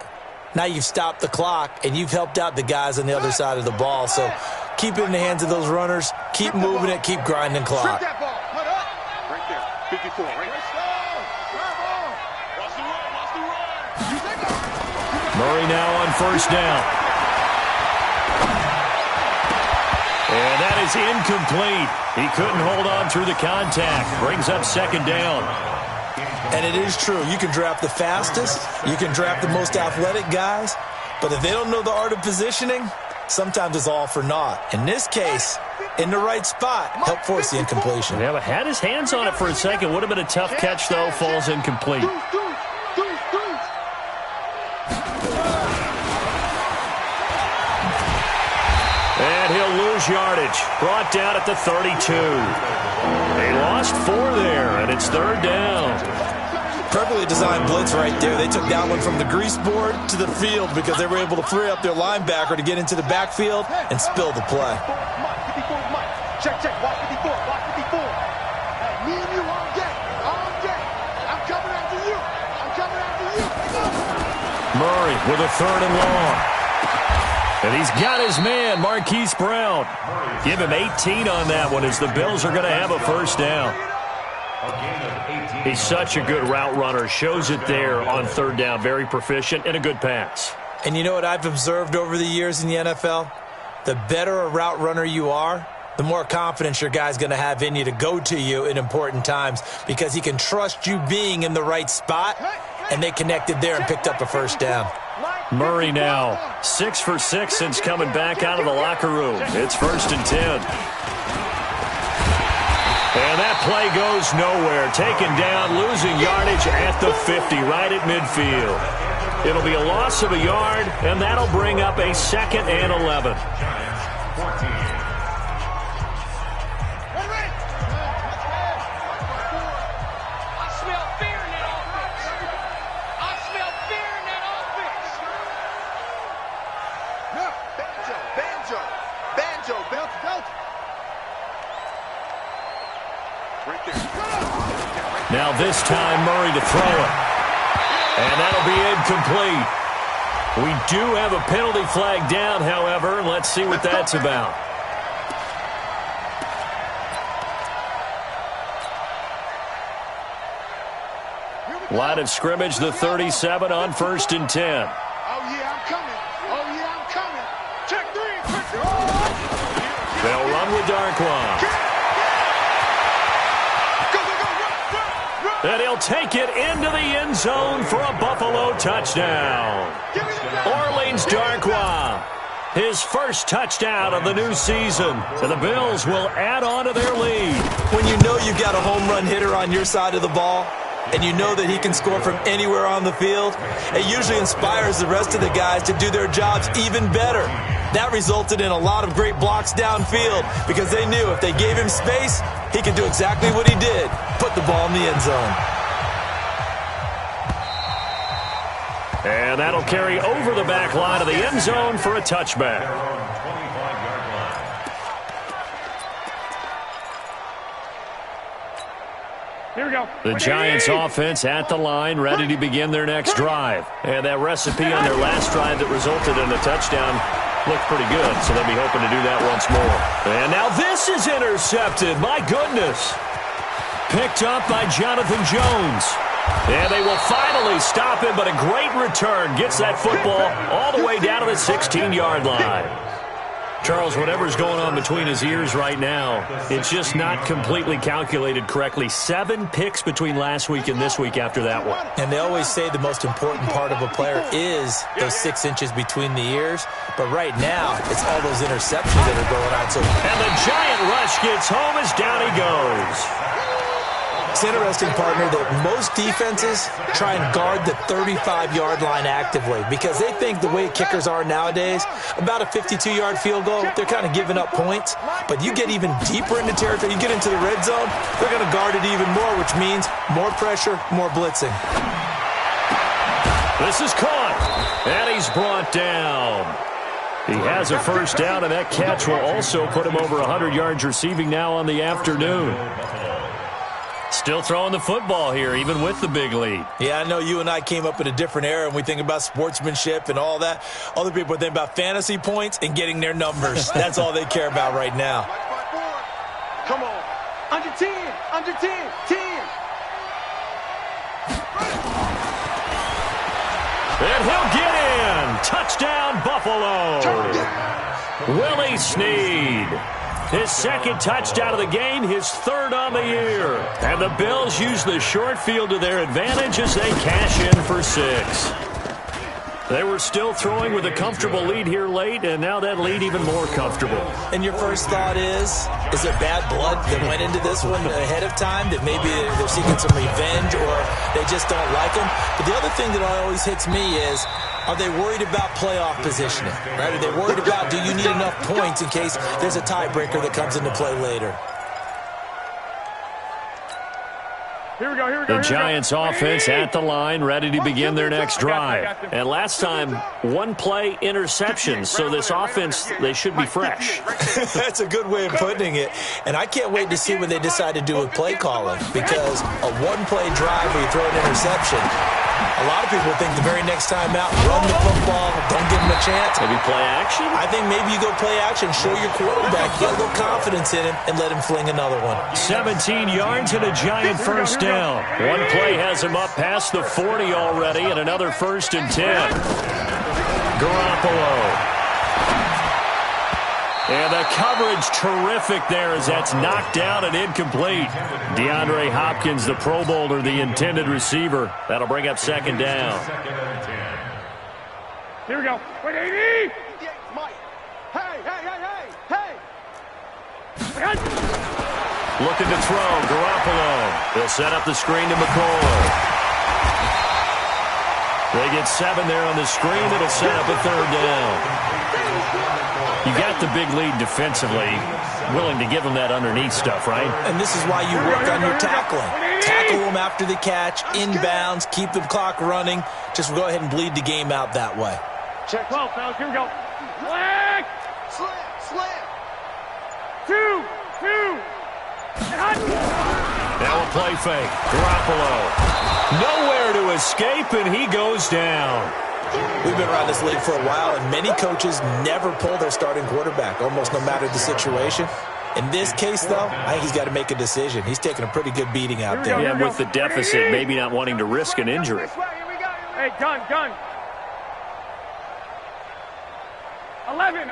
Speaker 8: now you've stopped the clock and you've helped out the guys on the other side of the ball. So keep it in the hands of those runners. Keep moving it. Keep grinding clock.
Speaker 9: Right there. 54, right?
Speaker 4: Murray now on first down. And that is incomplete. He couldn't hold on through the contact. Brings up second down.
Speaker 8: And it is true. You can draft the fastest. You can draft the most athletic guys. But if they don't know the art of positioning, sometimes it's all for naught. In this case, in the right spot, help force the incompletion.
Speaker 4: Yeah, but had his hands on it for a second. Would have been a tough catch, though. Falls incomplete. And he'll lose yardage. Brought down at the 32. They lost 4 there, and it's third down.
Speaker 8: Perfectly designed blitz right there. They took that one from the grease board to the field because they were able to free up their linebacker to get into the backfield and spill the play.
Speaker 9: Check, watch 54, watch 54. Hey, me and you all day. I'm coming after you.
Speaker 4: Murray with a 3rd and long. And he's got his man, Marquise Brown. Give him 18 on that one as the Bills are going to have a first down. He's such a good route runner. Shows it there on third down. Very proficient and a good pass.
Speaker 8: And you know what I've observed over the years in the NFL? The better a route runner you are, the more confidence your guy's going to have in you to go to you in important times because he can trust you being in the right spot, and they connected there and picked up a first down.
Speaker 4: Murray now 6 for 6 since coming back out of the locker room. It's 1st and 10. And that play goes nowhere. Taken down, losing yardage at the 50, right at midfield. It'll be a loss of a yard, and that'll bring up a 2nd and 11. Now this time Murray to throw it. And that'll be incomplete. We do have a penalty flag down, however. Let's see what that's about. Line of scrimmage, the 37 on 1st and 10.
Speaker 9: Oh, yeah, I'm coming. Check 3.
Speaker 4: They'll run with Darkwan. And he'll take it into the end zone for a Buffalo touchdown. Orleans Darkwan, his first touchdown of the new season. And the Bills will add on to their lead.
Speaker 8: When you know you've got a home run hitter on your side of the ball, and you know that he can score from anywhere on the field, it usually inspires the rest of the guys to do their jobs even better. That resulted in a lot of great blocks downfield because they knew if they gave him space, he could do exactly what he did, put the ball in the end zone.
Speaker 4: And that'll carry over the back line of the end zone for a touchback.
Speaker 7: Here we go.
Speaker 4: The Giants offense at the line, ready to begin their next drive. And that recipe on their last drive that resulted in a touchdown looked pretty good, so they'll be hoping to do that once more. And now this is intercepted. My goodness. Picked up by Jonathan Jones. And they will finally stop him, but a great return. Gets that football all the way down to the 16-yard line. Charles, whatever's going on between his ears right now, it's just not completely calculated correctly. 7 picks between last week and this week after that one.
Speaker 8: And they always say the most important part of a player is those 6 inches between the ears. But right now, it's all those interceptions that are going on.
Speaker 4: And the giant rush gets home as down he goes.
Speaker 8: It's interesting, partner, that most defenses try and guard the 35-yard line actively because they think the way kickers are nowadays, about a 52-yard field goal, they're kind of giving up points. But you get even deeper into territory, you get into the red zone, they're going to guard it even more, which means more pressure, more blitzing.
Speaker 4: This is caught, and he's brought down. He has a first down, and that catch will also put him over 100 yards receiving now on the afternoon. Still throwing the football here, even with the big lead.
Speaker 8: Yeah, I know you and I came up in a different era, and we think about sportsmanship and all that. Other people think about fantasy points and getting their numbers. That's all they care about right now.
Speaker 9: Come on. Under 10. Under 10. 10.
Speaker 4: And he'll get in. Touchdown, Buffalo. Willie Snead. His second touchdown of the game, his third on the year. And the Bills use the short field to their advantage as they cash in for 6. They were still throwing with a comfortable lead here late, and now that lead even more comfortable.
Speaker 8: And your first thought is there bad blood that went into this one ahead of time, that maybe they're seeking some revenge or they just don't like them? But the other thing that always hits me is, are they worried about playoff positioning? Right? Are they worried about, do you need enough points in case there's a tiebreaker that comes into play later?
Speaker 7: Here we go.
Speaker 4: The Giants offense at the line, ready to begin their next drive. And last time, 1-play interception. So this offense, they should be fresh.
Speaker 8: That's a good way of putting it. And I can't wait to see what they decide to do with play calling, because a 1-play drive where you throw an interception, a lot of people think the very next time out, run the football, don't give them a chance.
Speaker 4: Maybe play action?
Speaker 8: I think maybe you go play action, show your quarterback, get a little confidence in him, and let him fling another one.
Speaker 4: 17 yards and a giant first down. One play has him up past the 40 already, and another 1st and 10. Garoppolo. And the coverage terrific there as that's knocked down and incomplete. DeAndre Hopkins, the Pro Bowler, the intended receiver. That'll bring up 2nd down.
Speaker 7: Here we go. Wait, 80!
Speaker 9: Hey, hey, hey, hey, hey!
Speaker 4: Looking to throw, Garoppolo. They'll set up the screen to McCoy. They get 7 there on the screen. It'll set up a 3rd down. You got the big lead defensively, willing to give them that underneath stuff, right?
Speaker 8: And this is why you work on your tackling. Tackle them after the catch, inbounds, keep the clock running. Just go ahead and bleed the game out that way.
Speaker 7: Check 12, fellas. Here we go. Flag!
Speaker 9: Slam!
Speaker 7: 2!
Speaker 4: Now a play fake. Garoppolo. Nowhere to escape, and he goes down.
Speaker 8: We've been around this league for a while, and many coaches never pull their starting quarterback, almost no matter the situation. In this case, though, I think he's got to make a decision. He's taking a pretty good beating out there.
Speaker 4: Yeah, with the deficit, maybe not wanting to risk an injury.
Speaker 7: Hey, gun. 11.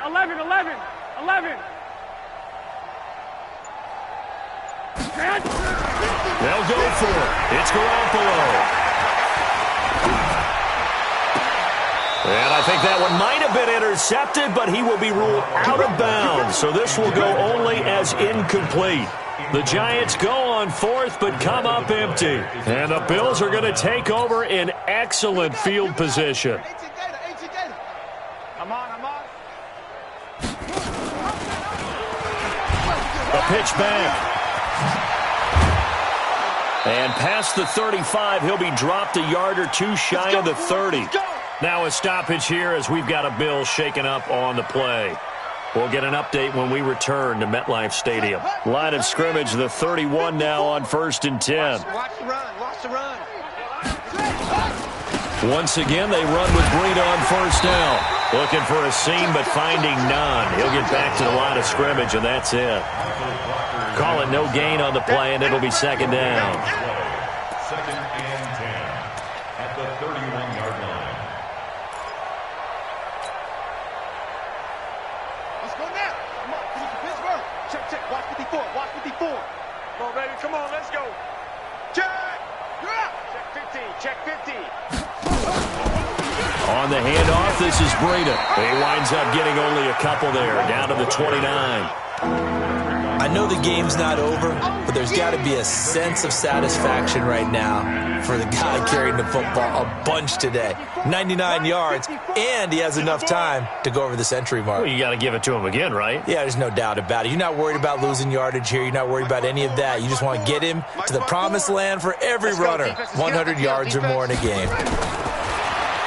Speaker 4: They'll go for it. It's Garoppolo. And I think that one might have been intercepted, but he will be ruled out of bounds. So this will go only as incomplete. The Giants go on 4th, but come up empty. And the Bills are going to take over in excellent field position.
Speaker 9: I'm on.
Speaker 4: A pitch back. And past the 35, he'll be dropped a yard or two shy of the 30. Now a stoppage here as we've got a Bill shaken up on the play. We'll get an update when we return to MetLife Stadium. Line of scrimmage, the 31 now on 1st and 10.
Speaker 9: Watch the run.
Speaker 4: Once again, they run with Breida on 1st down. Looking for a seam, but finding none. He'll get back to the line of scrimmage, and that's it. Call it no gain on the play, and it'll be 2nd down.
Speaker 6: 2nd and 10 at the 31-yard line.
Speaker 9: Let's go now.
Speaker 7: baby. Come on, let's go. Check. You're out. Check 15.
Speaker 4: On the handoff, this is Breda. He winds up getting only a couple there, down to the 29.
Speaker 8: I know the game's not over, but there's got to be a sense of satisfaction right now for the guy carrying the football a bunch today. 99 yards, and he has enough time to go over the century mark.
Speaker 4: Well, you got to give it to him again, right?
Speaker 8: Yeah, there's no doubt about it. You're not worried about losing yardage here. You're not worried about any of that. You just want to get him to the promised land for every runner. 100 yards or more in a game.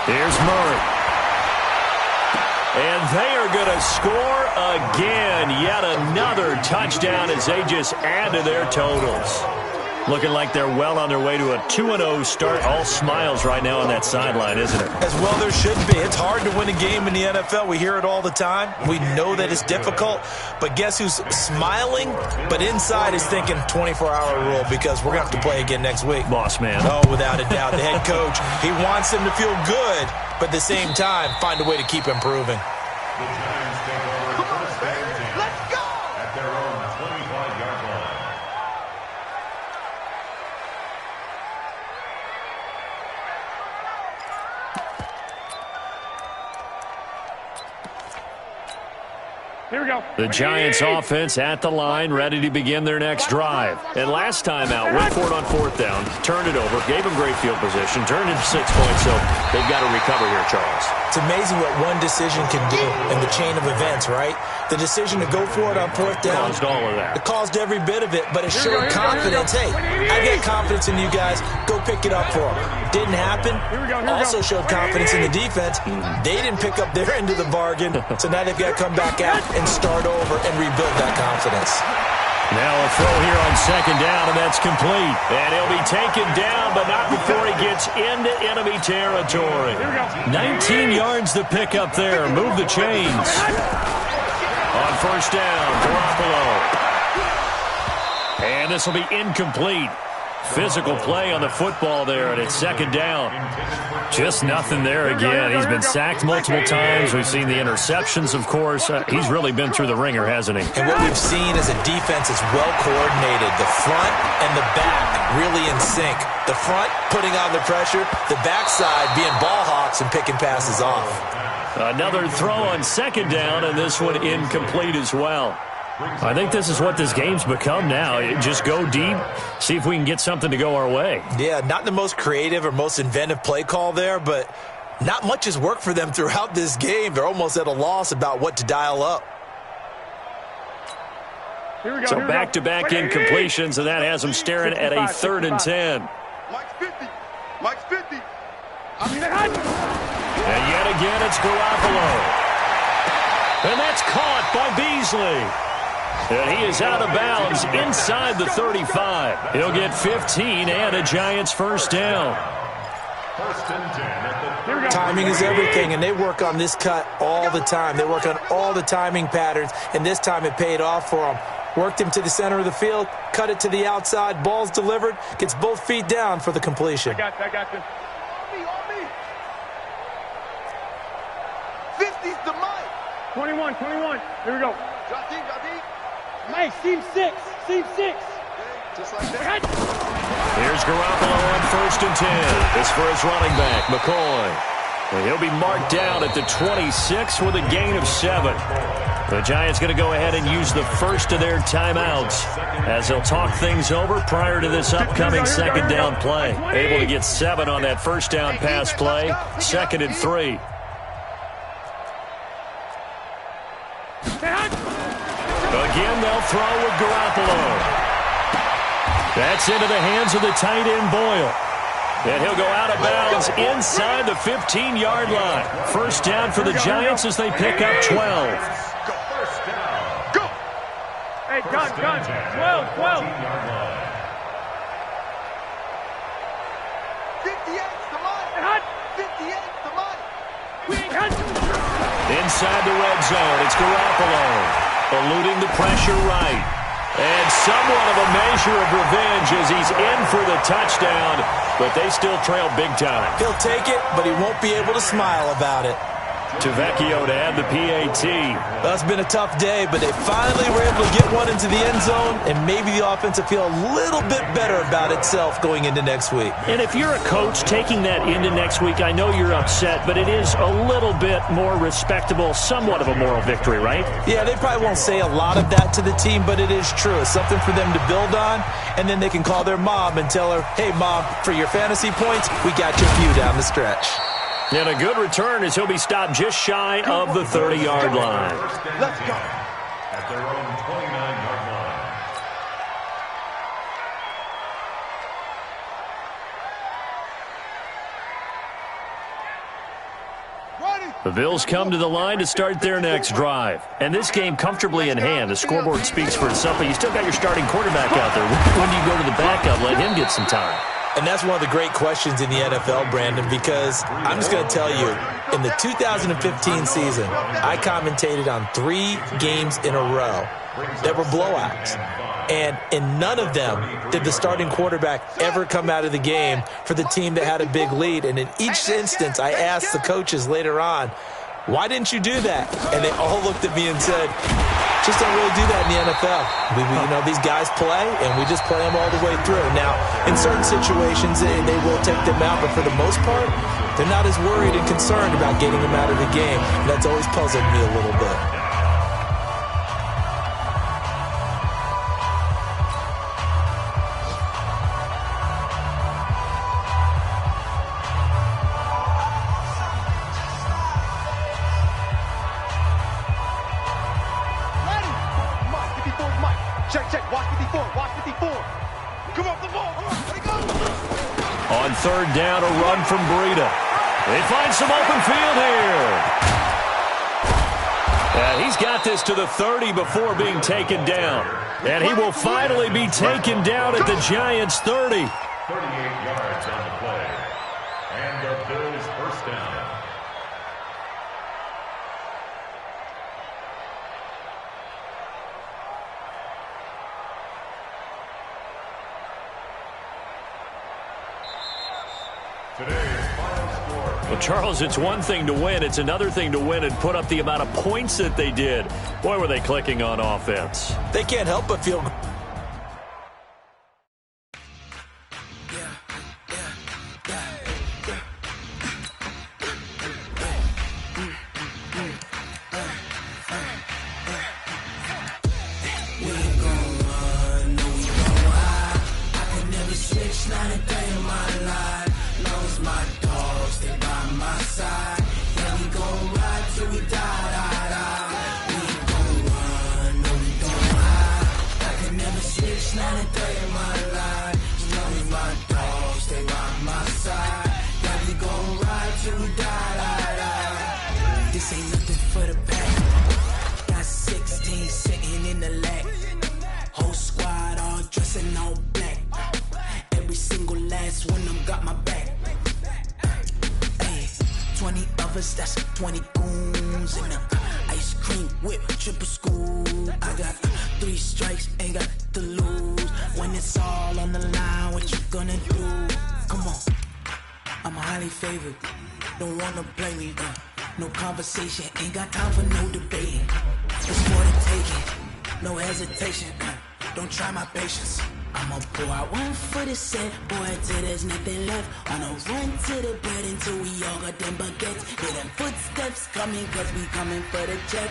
Speaker 4: Here's Murray. And they are going to score again. Yet another touchdown as they just add to their totals. Looking like they're well on their way to a 2-0 start. All smiles right now on that sideline, isn't it?
Speaker 8: As well there should be. It's hard to win a game in the NFL. We hear it all the time. We know that it's difficult. But guess who's smiling, but inside is thinking 24-hour rule because we're going to have to play again next week.
Speaker 4: Boss man.
Speaker 8: Oh, without a doubt. The head coach, he wants them to feel good, but at the same time, find a way to keep improving.
Speaker 6: The Giants take over first and 10. Let's go! At their own 25-yard line.
Speaker 7: Here we go.
Speaker 4: The Giants offense at the line, ready to begin their next drive. And last time out, went for it on fourth down, turned it over, gave them great field position, turned it to 6 points, so they've got to recover here, Charles.
Speaker 8: It's amazing what one decision can do in the chain of events, right? The decision to go for it on fourth down.
Speaker 4: Caused all of that.
Speaker 8: It caused every bit of it, but it showed confidence. Hey, I got confidence in you guys. Go pick it up for them. Didn't happen. Also showed confidence in the defense. They didn't pick up their end of the bargain, so now they've got to come back out and start over and rebuild that confidence.
Speaker 4: Now a throw here on second down, and that's complete. And he'll be taken down, but not before he gets into enemy territory. 19 yards to pick up there. Move the chains. On first down, Garoppolo. And this will be incomplete. Physical play on the football there, and it's second down. Just nothing there again. He's been sacked multiple times. We've seen the interceptions, of course. He's really been through the ringer, hasn't he?
Speaker 8: And what we've seen is a defense is well coordinated. The front and the back really in sync. The front putting on the pressure, the backside being ball hawks and picking passes off.
Speaker 4: Another throw on second down, and this one incomplete as well. I think this is what this game's become now. Just go deep, see if we can get something to go our way.
Speaker 8: Yeah, not the most creative or most inventive play call there, but not much has worked for them throughout this game. They're almost at a loss about what to dial up.
Speaker 4: So back-to-back incompletions, and that has them staring at a 3rd and 10.
Speaker 9: Mike's 50. Mike's 50.
Speaker 4: And yet again, it's Garoppolo. And that's caught by Beasley. And he is out of bounds inside the 35. He'll get 15 and a Giants first down.
Speaker 6: First and 10 at the
Speaker 8: Timing is everything, and they work on this cut all the time. They work on all the timing patterns, and this time it paid off for them. Worked him to the center of the field, cut it to the outside, ball's delivered, gets both feet down for the completion.
Speaker 7: I got this.
Speaker 9: On me. 50's the Mike.
Speaker 7: 21. Here we go.
Speaker 9: Drop deep.
Speaker 7: Mike, seam 6.
Speaker 9: Just like that.
Speaker 4: Here's Garoppolo on first and 10. This for his running back, McCoy. And he'll be marked down at the 26 with a gain of 7. The Giants going to go ahead and use the first of their timeouts as they'll talk things over prior to this upcoming second down play. Able to get 7 on that first down pass play. 2nd and 3. Again, they'll throw with Garoppolo. That's into the hands of the tight end, Boyle. And he'll go out of bounds inside the 15-yard line. First down for the Giants as they pick up 12.
Speaker 6: first down.
Speaker 9: Go.
Speaker 7: Hey, gun. 12.
Speaker 9: 58's the Mike. 58's the Mike.
Speaker 4: Inside the red zone, it's Garoppolo. Eluding the pressure right. And somewhat of a measure of revenge as he's in for the touchdown, but they still trail big time.
Speaker 8: He'll take it, but he won't be able to smile about it.
Speaker 4: to Vecchio to add the PAT.
Speaker 8: That's been a tough day, but they finally were able to get one into the end zone, and maybe the offense will feel a little bit better about itself going into next week.
Speaker 4: And if you're a coach taking that into next week, I know you're upset, but it is a little bit more respectable, somewhat of a moral victory, right?
Speaker 8: Yeah, they probably won't say a lot of that to the team, but it is true. It's something for them to build on, and then they can call their mom and tell her, hey, Mom, for your fantasy points, we got your few down the stretch.
Speaker 4: And a good return as he'll be stopped just shy of the 30-yard line.
Speaker 6: Let's go. At their own 29-yard line.
Speaker 4: The Bills come to the line to start their next drive. And this game comfortably in hand. The scoreboard speaks for itself, but you still got your starting quarterback out there. When do you go to the backup, let him get some time?
Speaker 8: And that's one of the great questions in the NFL, Brandon, because I'm just going to tell you, in the 2015 season, I commentated on 3 games in a row that were blowouts. And in none of them did the starting quarterback ever come out of the game for the team that had a big lead. And in each instance, I asked the coaches later on, why didn't you do that? And they all looked at me and said, just don't really do that in the NFL. These guys play, and we just play them all the way through. Now, in certain situations, they will take them out, but for the most part, they're not as worried and concerned about getting them out of the game. And that's always puzzled me a little bit.
Speaker 9: Check, watch 54, watch 54. Come off the ball, let it go.
Speaker 4: On third down, a run from Breida. They find some open field here. And he's got this to the 30 before being taken down. And he will finally be taken down at the Giants' 30.
Speaker 6: 38 yards on the play. And the Bills first down.
Speaker 4: Well, Charles, it's one thing to win. It's another thing to win and put up the amount of points that they did. Boy, were they clicking on offense.
Speaker 8: They can't help but feel...
Speaker 5: That's 20 goons and a ice cream whip, triple scoop. I got 3 strikes, ain't got to lose. When it's all on the line, what you gonna do? Come on, I'm highly favored. Don't wanna play me, no conversation, ain't got time for no debating. It's more than taking, no hesitation. Don't try my patience. I'ma pour out one for the set, boy, till there's nothing left. Wanna run to the bread until we all got them baguettes. Hear them footsteps coming, cause we coming for the check.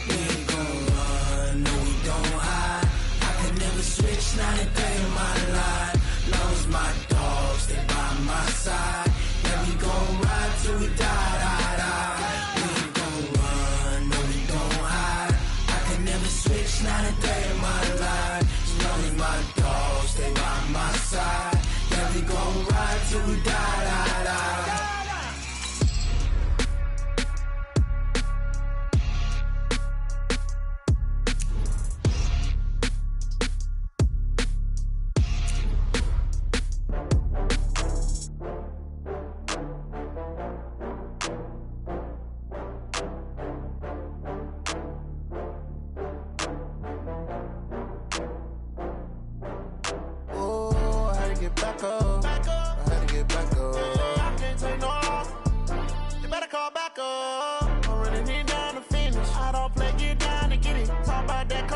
Speaker 5: We ain't gon' run, no we don't hide. I can never switch, not a day in my life. Long as my dogs stay by my side. Yeah, we gon' ride till we die. We ain't gon' run, no we don't hide. I can never switch, not a day.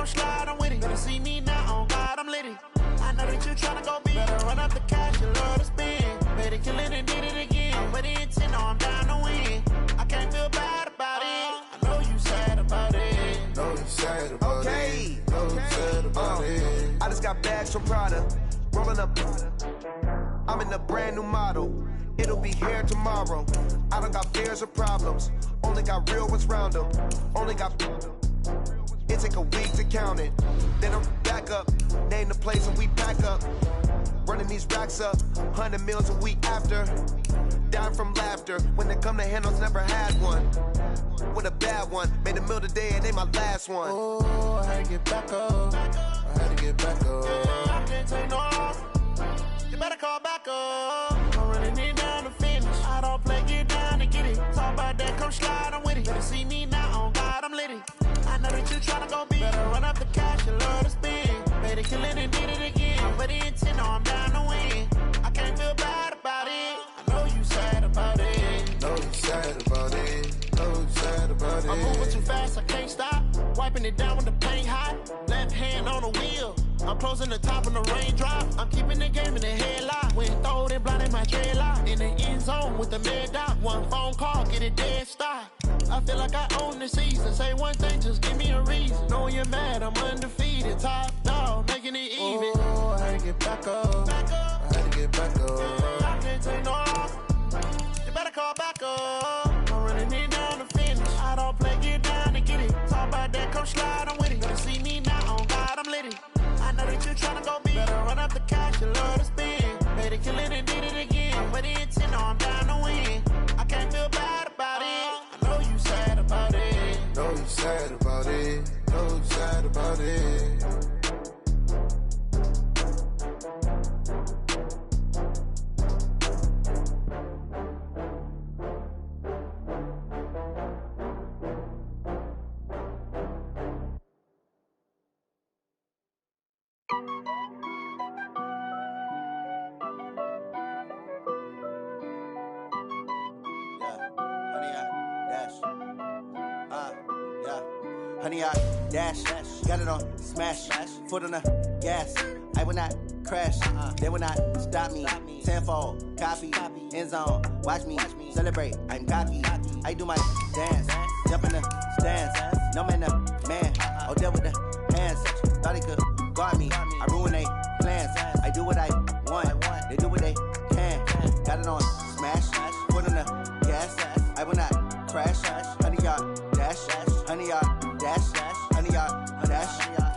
Speaker 10: come slide, I'm with it. Better see me now, on God, I'm litty. I know that you tryna go big. Better run up the cash, you love to spend. Better kill it and did it again. With the intent, no, I'm down to win. I can't feel bad about it. I know you sad about it.
Speaker 3: Know you sad about it. Know you sad about it.
Speaker 11: I just got bags from Prada. Rolling up. I'm in a brand new model. It'll be here tomorrow. I don't got fears or problems. Only got real ones round them. Only got. It take a week to count it. Then I'm back up. Name the place and we pack up. Running these racks up. 100 meals a week after. Dying from laughter. When they come to handles, never had one. With a bad one. Made a meal today and they my last one.
Speaker 10: Oh, I had to get back up.
Speaker 3: I had to get back up.
Speaker 10: I can't take no off. You better call back up. I'm running it down to finish. I don't play, get down to get it. Talk about that, come slide, I'm with it. Better see me now, on God, I'm litty. I know that you tryna go big. Better run up the cash, you love to spend. Better kill it and did it again. With the intent, no, I'm down to win. I can't feel bad about it. I know you sad about it.
Speaker 3: Know you sad about it. Know you sad about it.
Speaker 10: I'm moving too fast, I can't stop. Wiping it down when the paint hot. Left hand on the wheel. I'm closing the top of the raindrop. I'm keeping the game in the headlock. When throwed and blinded my dreadlock. In the end zone with the mid dot. One phone call, get it dead stop. I feel like I own the season. Say one thing, just give me a reason. Knowing you're mad, I'm undefeated. Top dog, making it even.
Speaker 3: Oh, I had to get back up. I had to get back up.
Speaker 10: I can't take no off. You better call back up. I'm running it down to finish. I don't play, get down to get it. Talk about that, come slide, I'm with it. Better see me now, on God, I'm litty. I know that you tryna go big. Better run up the cash, you love to spend. Better kill it and did it again. With the intent, no, I'm down to win. I can't feel bad about it. I know you sad about it.
Speaker 3: Know you sad about it. Know you sad about it.
Speaker 11: Honey, I dash, got it on smash, foot on the gas. I will not crash, they will not stop me. Tenfold, copy, end zone, watch me celebrate. I'm cocky, I do my dance, jump in the stands. No man, the man, oh there with the hands. Thought he could guard me, I ruin they plans. I do what I want, they do what they can. Got it on smash, foot on the gas. I will not crash, honey, y'all dash, honey, y'all dash, honey, y'all dash,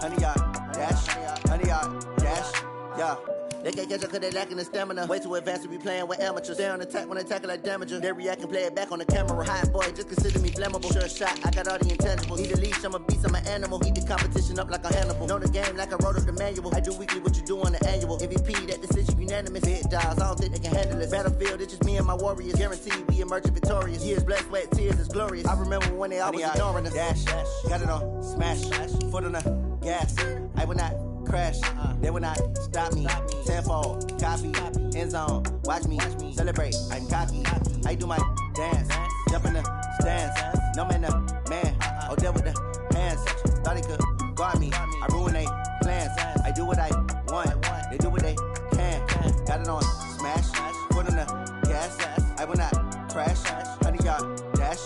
Speaker 11: honey, y'all dash, honey, y'all dash, yeah. They can't catch up cause they lacking the stamina. Way too advanced to be playing with amateurs. Stay on attack when they tackle like damager. They react and play it back on the camera. Hot boy, just consider me flammable. Sure shot, I got all the intangibles. Need a leash, I'm a beast, I'm an animal. Eat the competition up like a Hannibal. Know the game like I wrote up the manual. I do weekly what you do on the annual. MVP, that decision unanimous. Hit dials, I don't think they can handle it. Battlefield, it's just me and my warriors. Guaranteed we emerge victorious. Years, blood, sweat, tears, it's glorious. I remember when they always ignoring us. Dash, got it on smash, foot on the gas. I will not crash, they will not stop me. Tenfold, copy, end zone, watch me celebrate. I'm cocky, I do my dance, jump in the stands. No man, the man, oh there with the hands. Thought he could guard me, I ruin they plans. I do what I want, they do what they can. Got it on smash, foot on the gas. I will not crash, honey, y'all dash,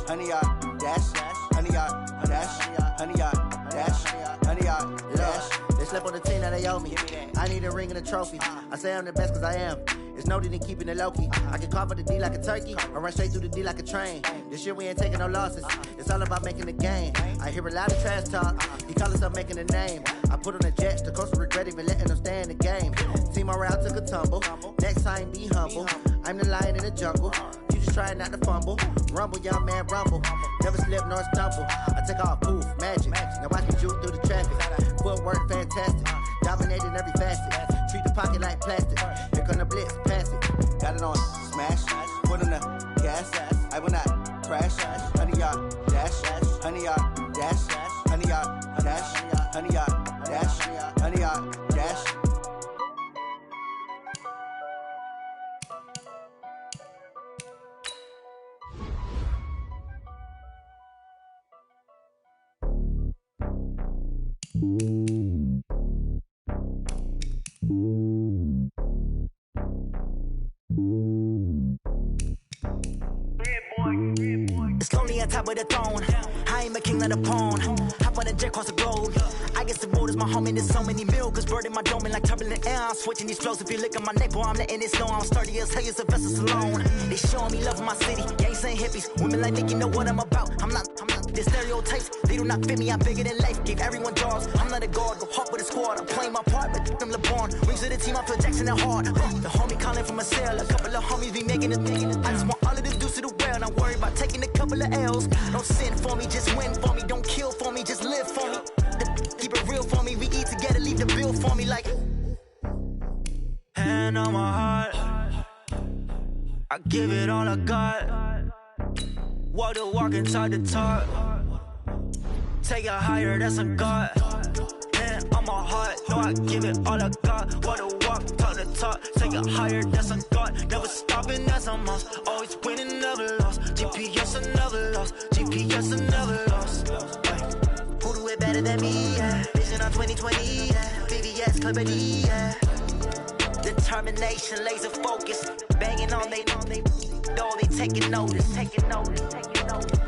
Speaker 11: honey, y'all dash, honey, y'all dash, honey, y'all dash, honey, y'all dash. They slept on the team that they owe me. I need a ring and a trophy. I say I'm the best cause I am. It's no need in keeping it low key. I can carve up the D like a turkey, or run straight through the D like a train. This year we ain't taking no losses. It's all about making the game. I hear a lot of trash talk. He call himself making a name. I put on the Jets, the coach will regret even letting them stay in the game. Team morale took a tumble. Next time be humble. I'm the lion in the jungle. You just trying not to fumble. Rumble, young man, rumble. Never slip nor stumble. I take off, poof, magic. Now watch me juke through the traffic. Footwork fantastic. Dominating every facet. Treat the pocket like plastic. Here come the blitz, pass it. Got it on smash. Foot on the gas. I will not crash. Honey, y'all dash. Honey, y'all dash. Honey, y'all dash. Honey, y'all dash. Honey, y'all dash.
Speaker 12: It's lonely on top of the throne. I ain't a king, not a pawn. Hop on a jet across the globe. I guess the world is my home and there's so many milkers bird in my dome and like turbulent air. I'm switching these flows. If you look at my neck, boy, I'm letting it snow. I'm sturdy as hell, as a vessel alone. They showing me love in my city. Gangs and hippies, women like Nick, you know what I'm about. I'm not the stereotypes. They do not fit me. I'm bigger than life. Gave everyone jobs. I'm not a guard. Go hard with a squad. I'm playing my part, but them LeBron. Rings to the team. I feel Jackson at heart. The homie calling from a cell. A couple of homies be making it. I just want all of them dudes to the well. Not worry about taking a couple of L's. Don't sin for me, just win for me. Don't kill for me, just live for me. Keep it real for me. We eat together, leave the bill for me like. Hand on my heart, I give it all I got. Walk the walk and talk the talk. Take it higher, that's a God. Hand on my heart, no, I give it all I got. Walk the walk, talk the talk. Take it higher, that's a God. Never stopping, that's a must. Always winning, never lost. GPS, I never lost. GPS, I never lost. Who do it better than me? Yeah. Vision on 2020. Yeah. VVS, Clarity. Yeah. Determination, laser focus. Banging on they know they taking notice. Taking notice. Taking notice.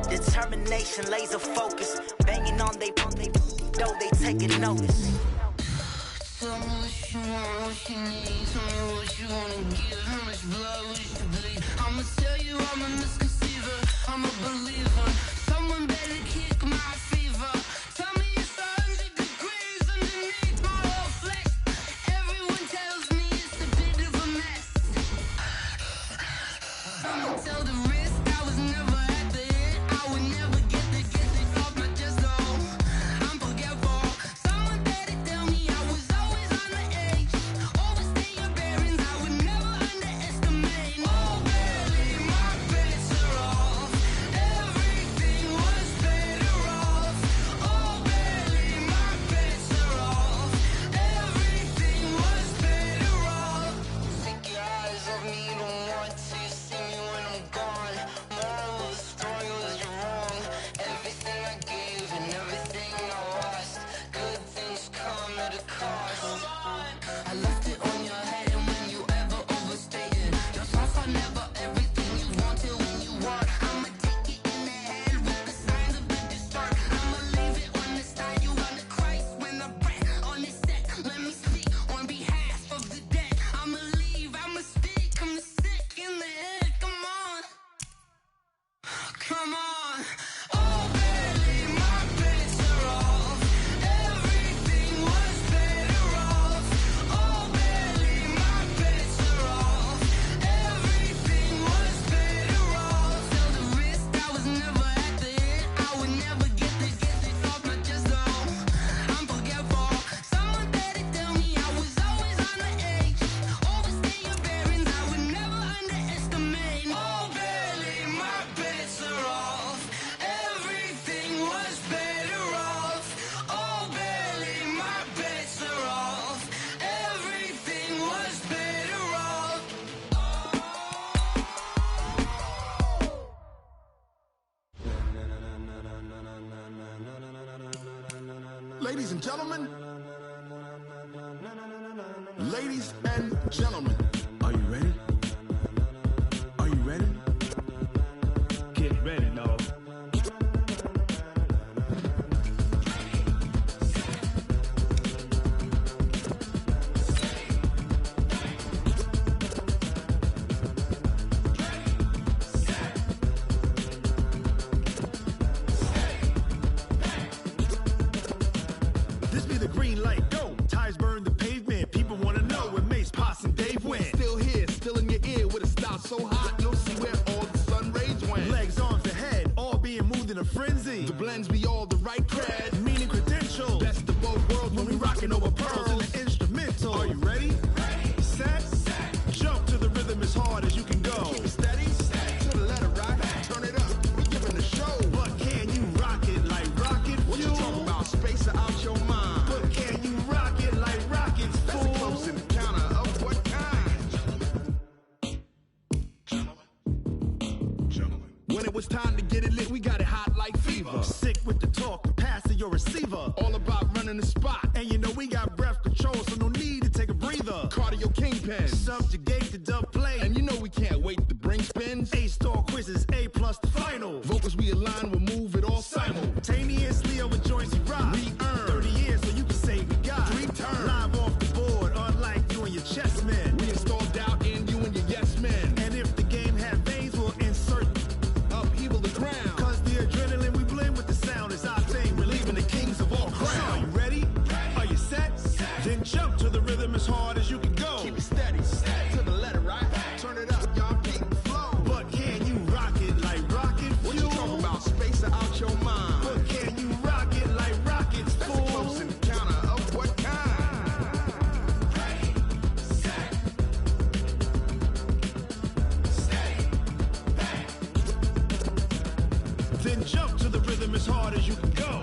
Speaker 12: Determination, laser focus. Banging on they know they taking notice.
Speaker 5: Tell me what you want, what you need. Tell me what you wanna give. How much blood we should bleed. I'ma tell you I'm a misconceiver. I'm a believer. Someone better kick my fever. Tell me it's 100 degrees underneath my whole flesh. Everyone tells me it's a bit of a mess. I'ma tell the risk I was never at the end. I would never get the off my chest though. I'm forgetful. Someone better tell me I was always on the edge. Overstay your bearings, I would never underestimate. Oh barely, my bets are off. Everything was better off. Oh barely, my bets are off. Everything was better off. Take your eyes off me, don't want to see me when I'm gone. Moral of the story was you're wrong. Everything I gave and everything I lost. Good things come at a cost. I left it on your head and when you ever overstated. Your thoughts are never everything you wanted when you want. I'ma take it in the head with the signs of the distort. I'ma leave it on the side. You on the Christ when the breath on this set. Let me speak on behalf of the dead. I'ma leave, I'ma speak. I'm sick in the head. Come on. Come on. Oh, barely, my bets are off. Everything was better off. Oh, barely, my bets are off. Everything was better off. Tell the risk I was never at the end. I would never get the off my chest though. I'm forgetful. Someone better tell me I was always on the edge. Overstay your bearings, I would never underestimate. Oh, barely, my bets are off. Everything was better off. Oh, barely, my bets are off. Everything was better off.
Speaker 9: Ladies and gentlemen, ladies and gentlemen, are you ready? Are you ready? Get ready, dog. This be the green light, go. Tires burn the pavement. People wanna know where Mace, Poss, and Dave went. Still
Speaker 13: it's time to get it lit. We got it hot like fever.
Speaker 14: Sick with the talk, passing your receiver.
Speaker 13: All about running the spot.
Speaker 14: And you know we got breath control, so no need to take a breather.
Speaker 13: Cardio kingpin.
Speaker 14: Subjugate the dub play.
Speaker 13: And you know we can't wait to bring spins.
Speaker 14: A-star quizzes, A+ the final.
Speaker 13: Vocals we align, we'll move it all
Speaker 14: simultaneously over joints we rock.
Speaker 13: We earn
Speaker 14: 30 years, so you can say we got
Speaker 13: 3 turns.
Speaker 14: Live off the board, unlike you and your chess men.
Speaker 13: We install doubt in you and your yes men.
Speaker 14: And if the game had veins, we'll insert
Speaker 13: upheaval the ground.
Speaker 14: Cause the adrenaline we blend with the sound is our thing, relieving the kings of all crowns. So are you ready? Are you set? Then jump to the rhythm as hard as you can go.
Speaker 13: Keep it steady, to the letter, right? Turn it up, y'all keep the flow.
Speaker 14: But can you rock it like rocket fuel?
Speaker 13: What you talking about? Space out your mind.
Speaker 14: But can you rock it like rockets,
Speaker 13: fool? That's a close encounter of what kind?
Speaker 5: Ready, set, steady, back.
Speaker 14: Then jump to the rhythm as hard as you can go.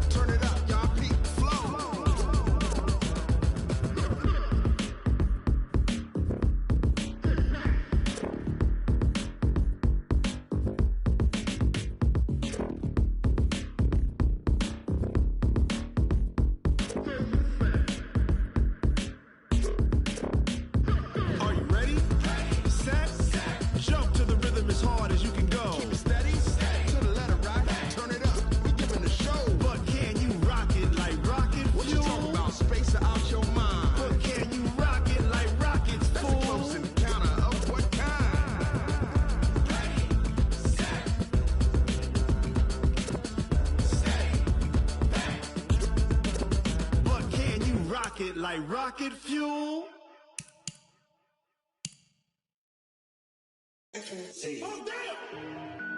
Speaker 13: Turn it up, y'all keep the flow.
Speaker 14: Are you ready? Set, jump to the rhythm as hard as you can go.
Speaker 13: Keep it steady, to the letter, right? Turn it up, we giving the show.
Speaker 14: But can you rock it like rocket fuel?
Speaker 13: What you talking about? Space out your mind.
Speaker 14: But can you rock it like rockets,
Speaker 13: That's
Speaker 14: fool?
Speaker 13: a close encounter of what kind?
Speaker 5: Ready, set, steady, back.
Speaker 14: But can you rock it like rocket fuel?
Speaker 5: Oh, damn!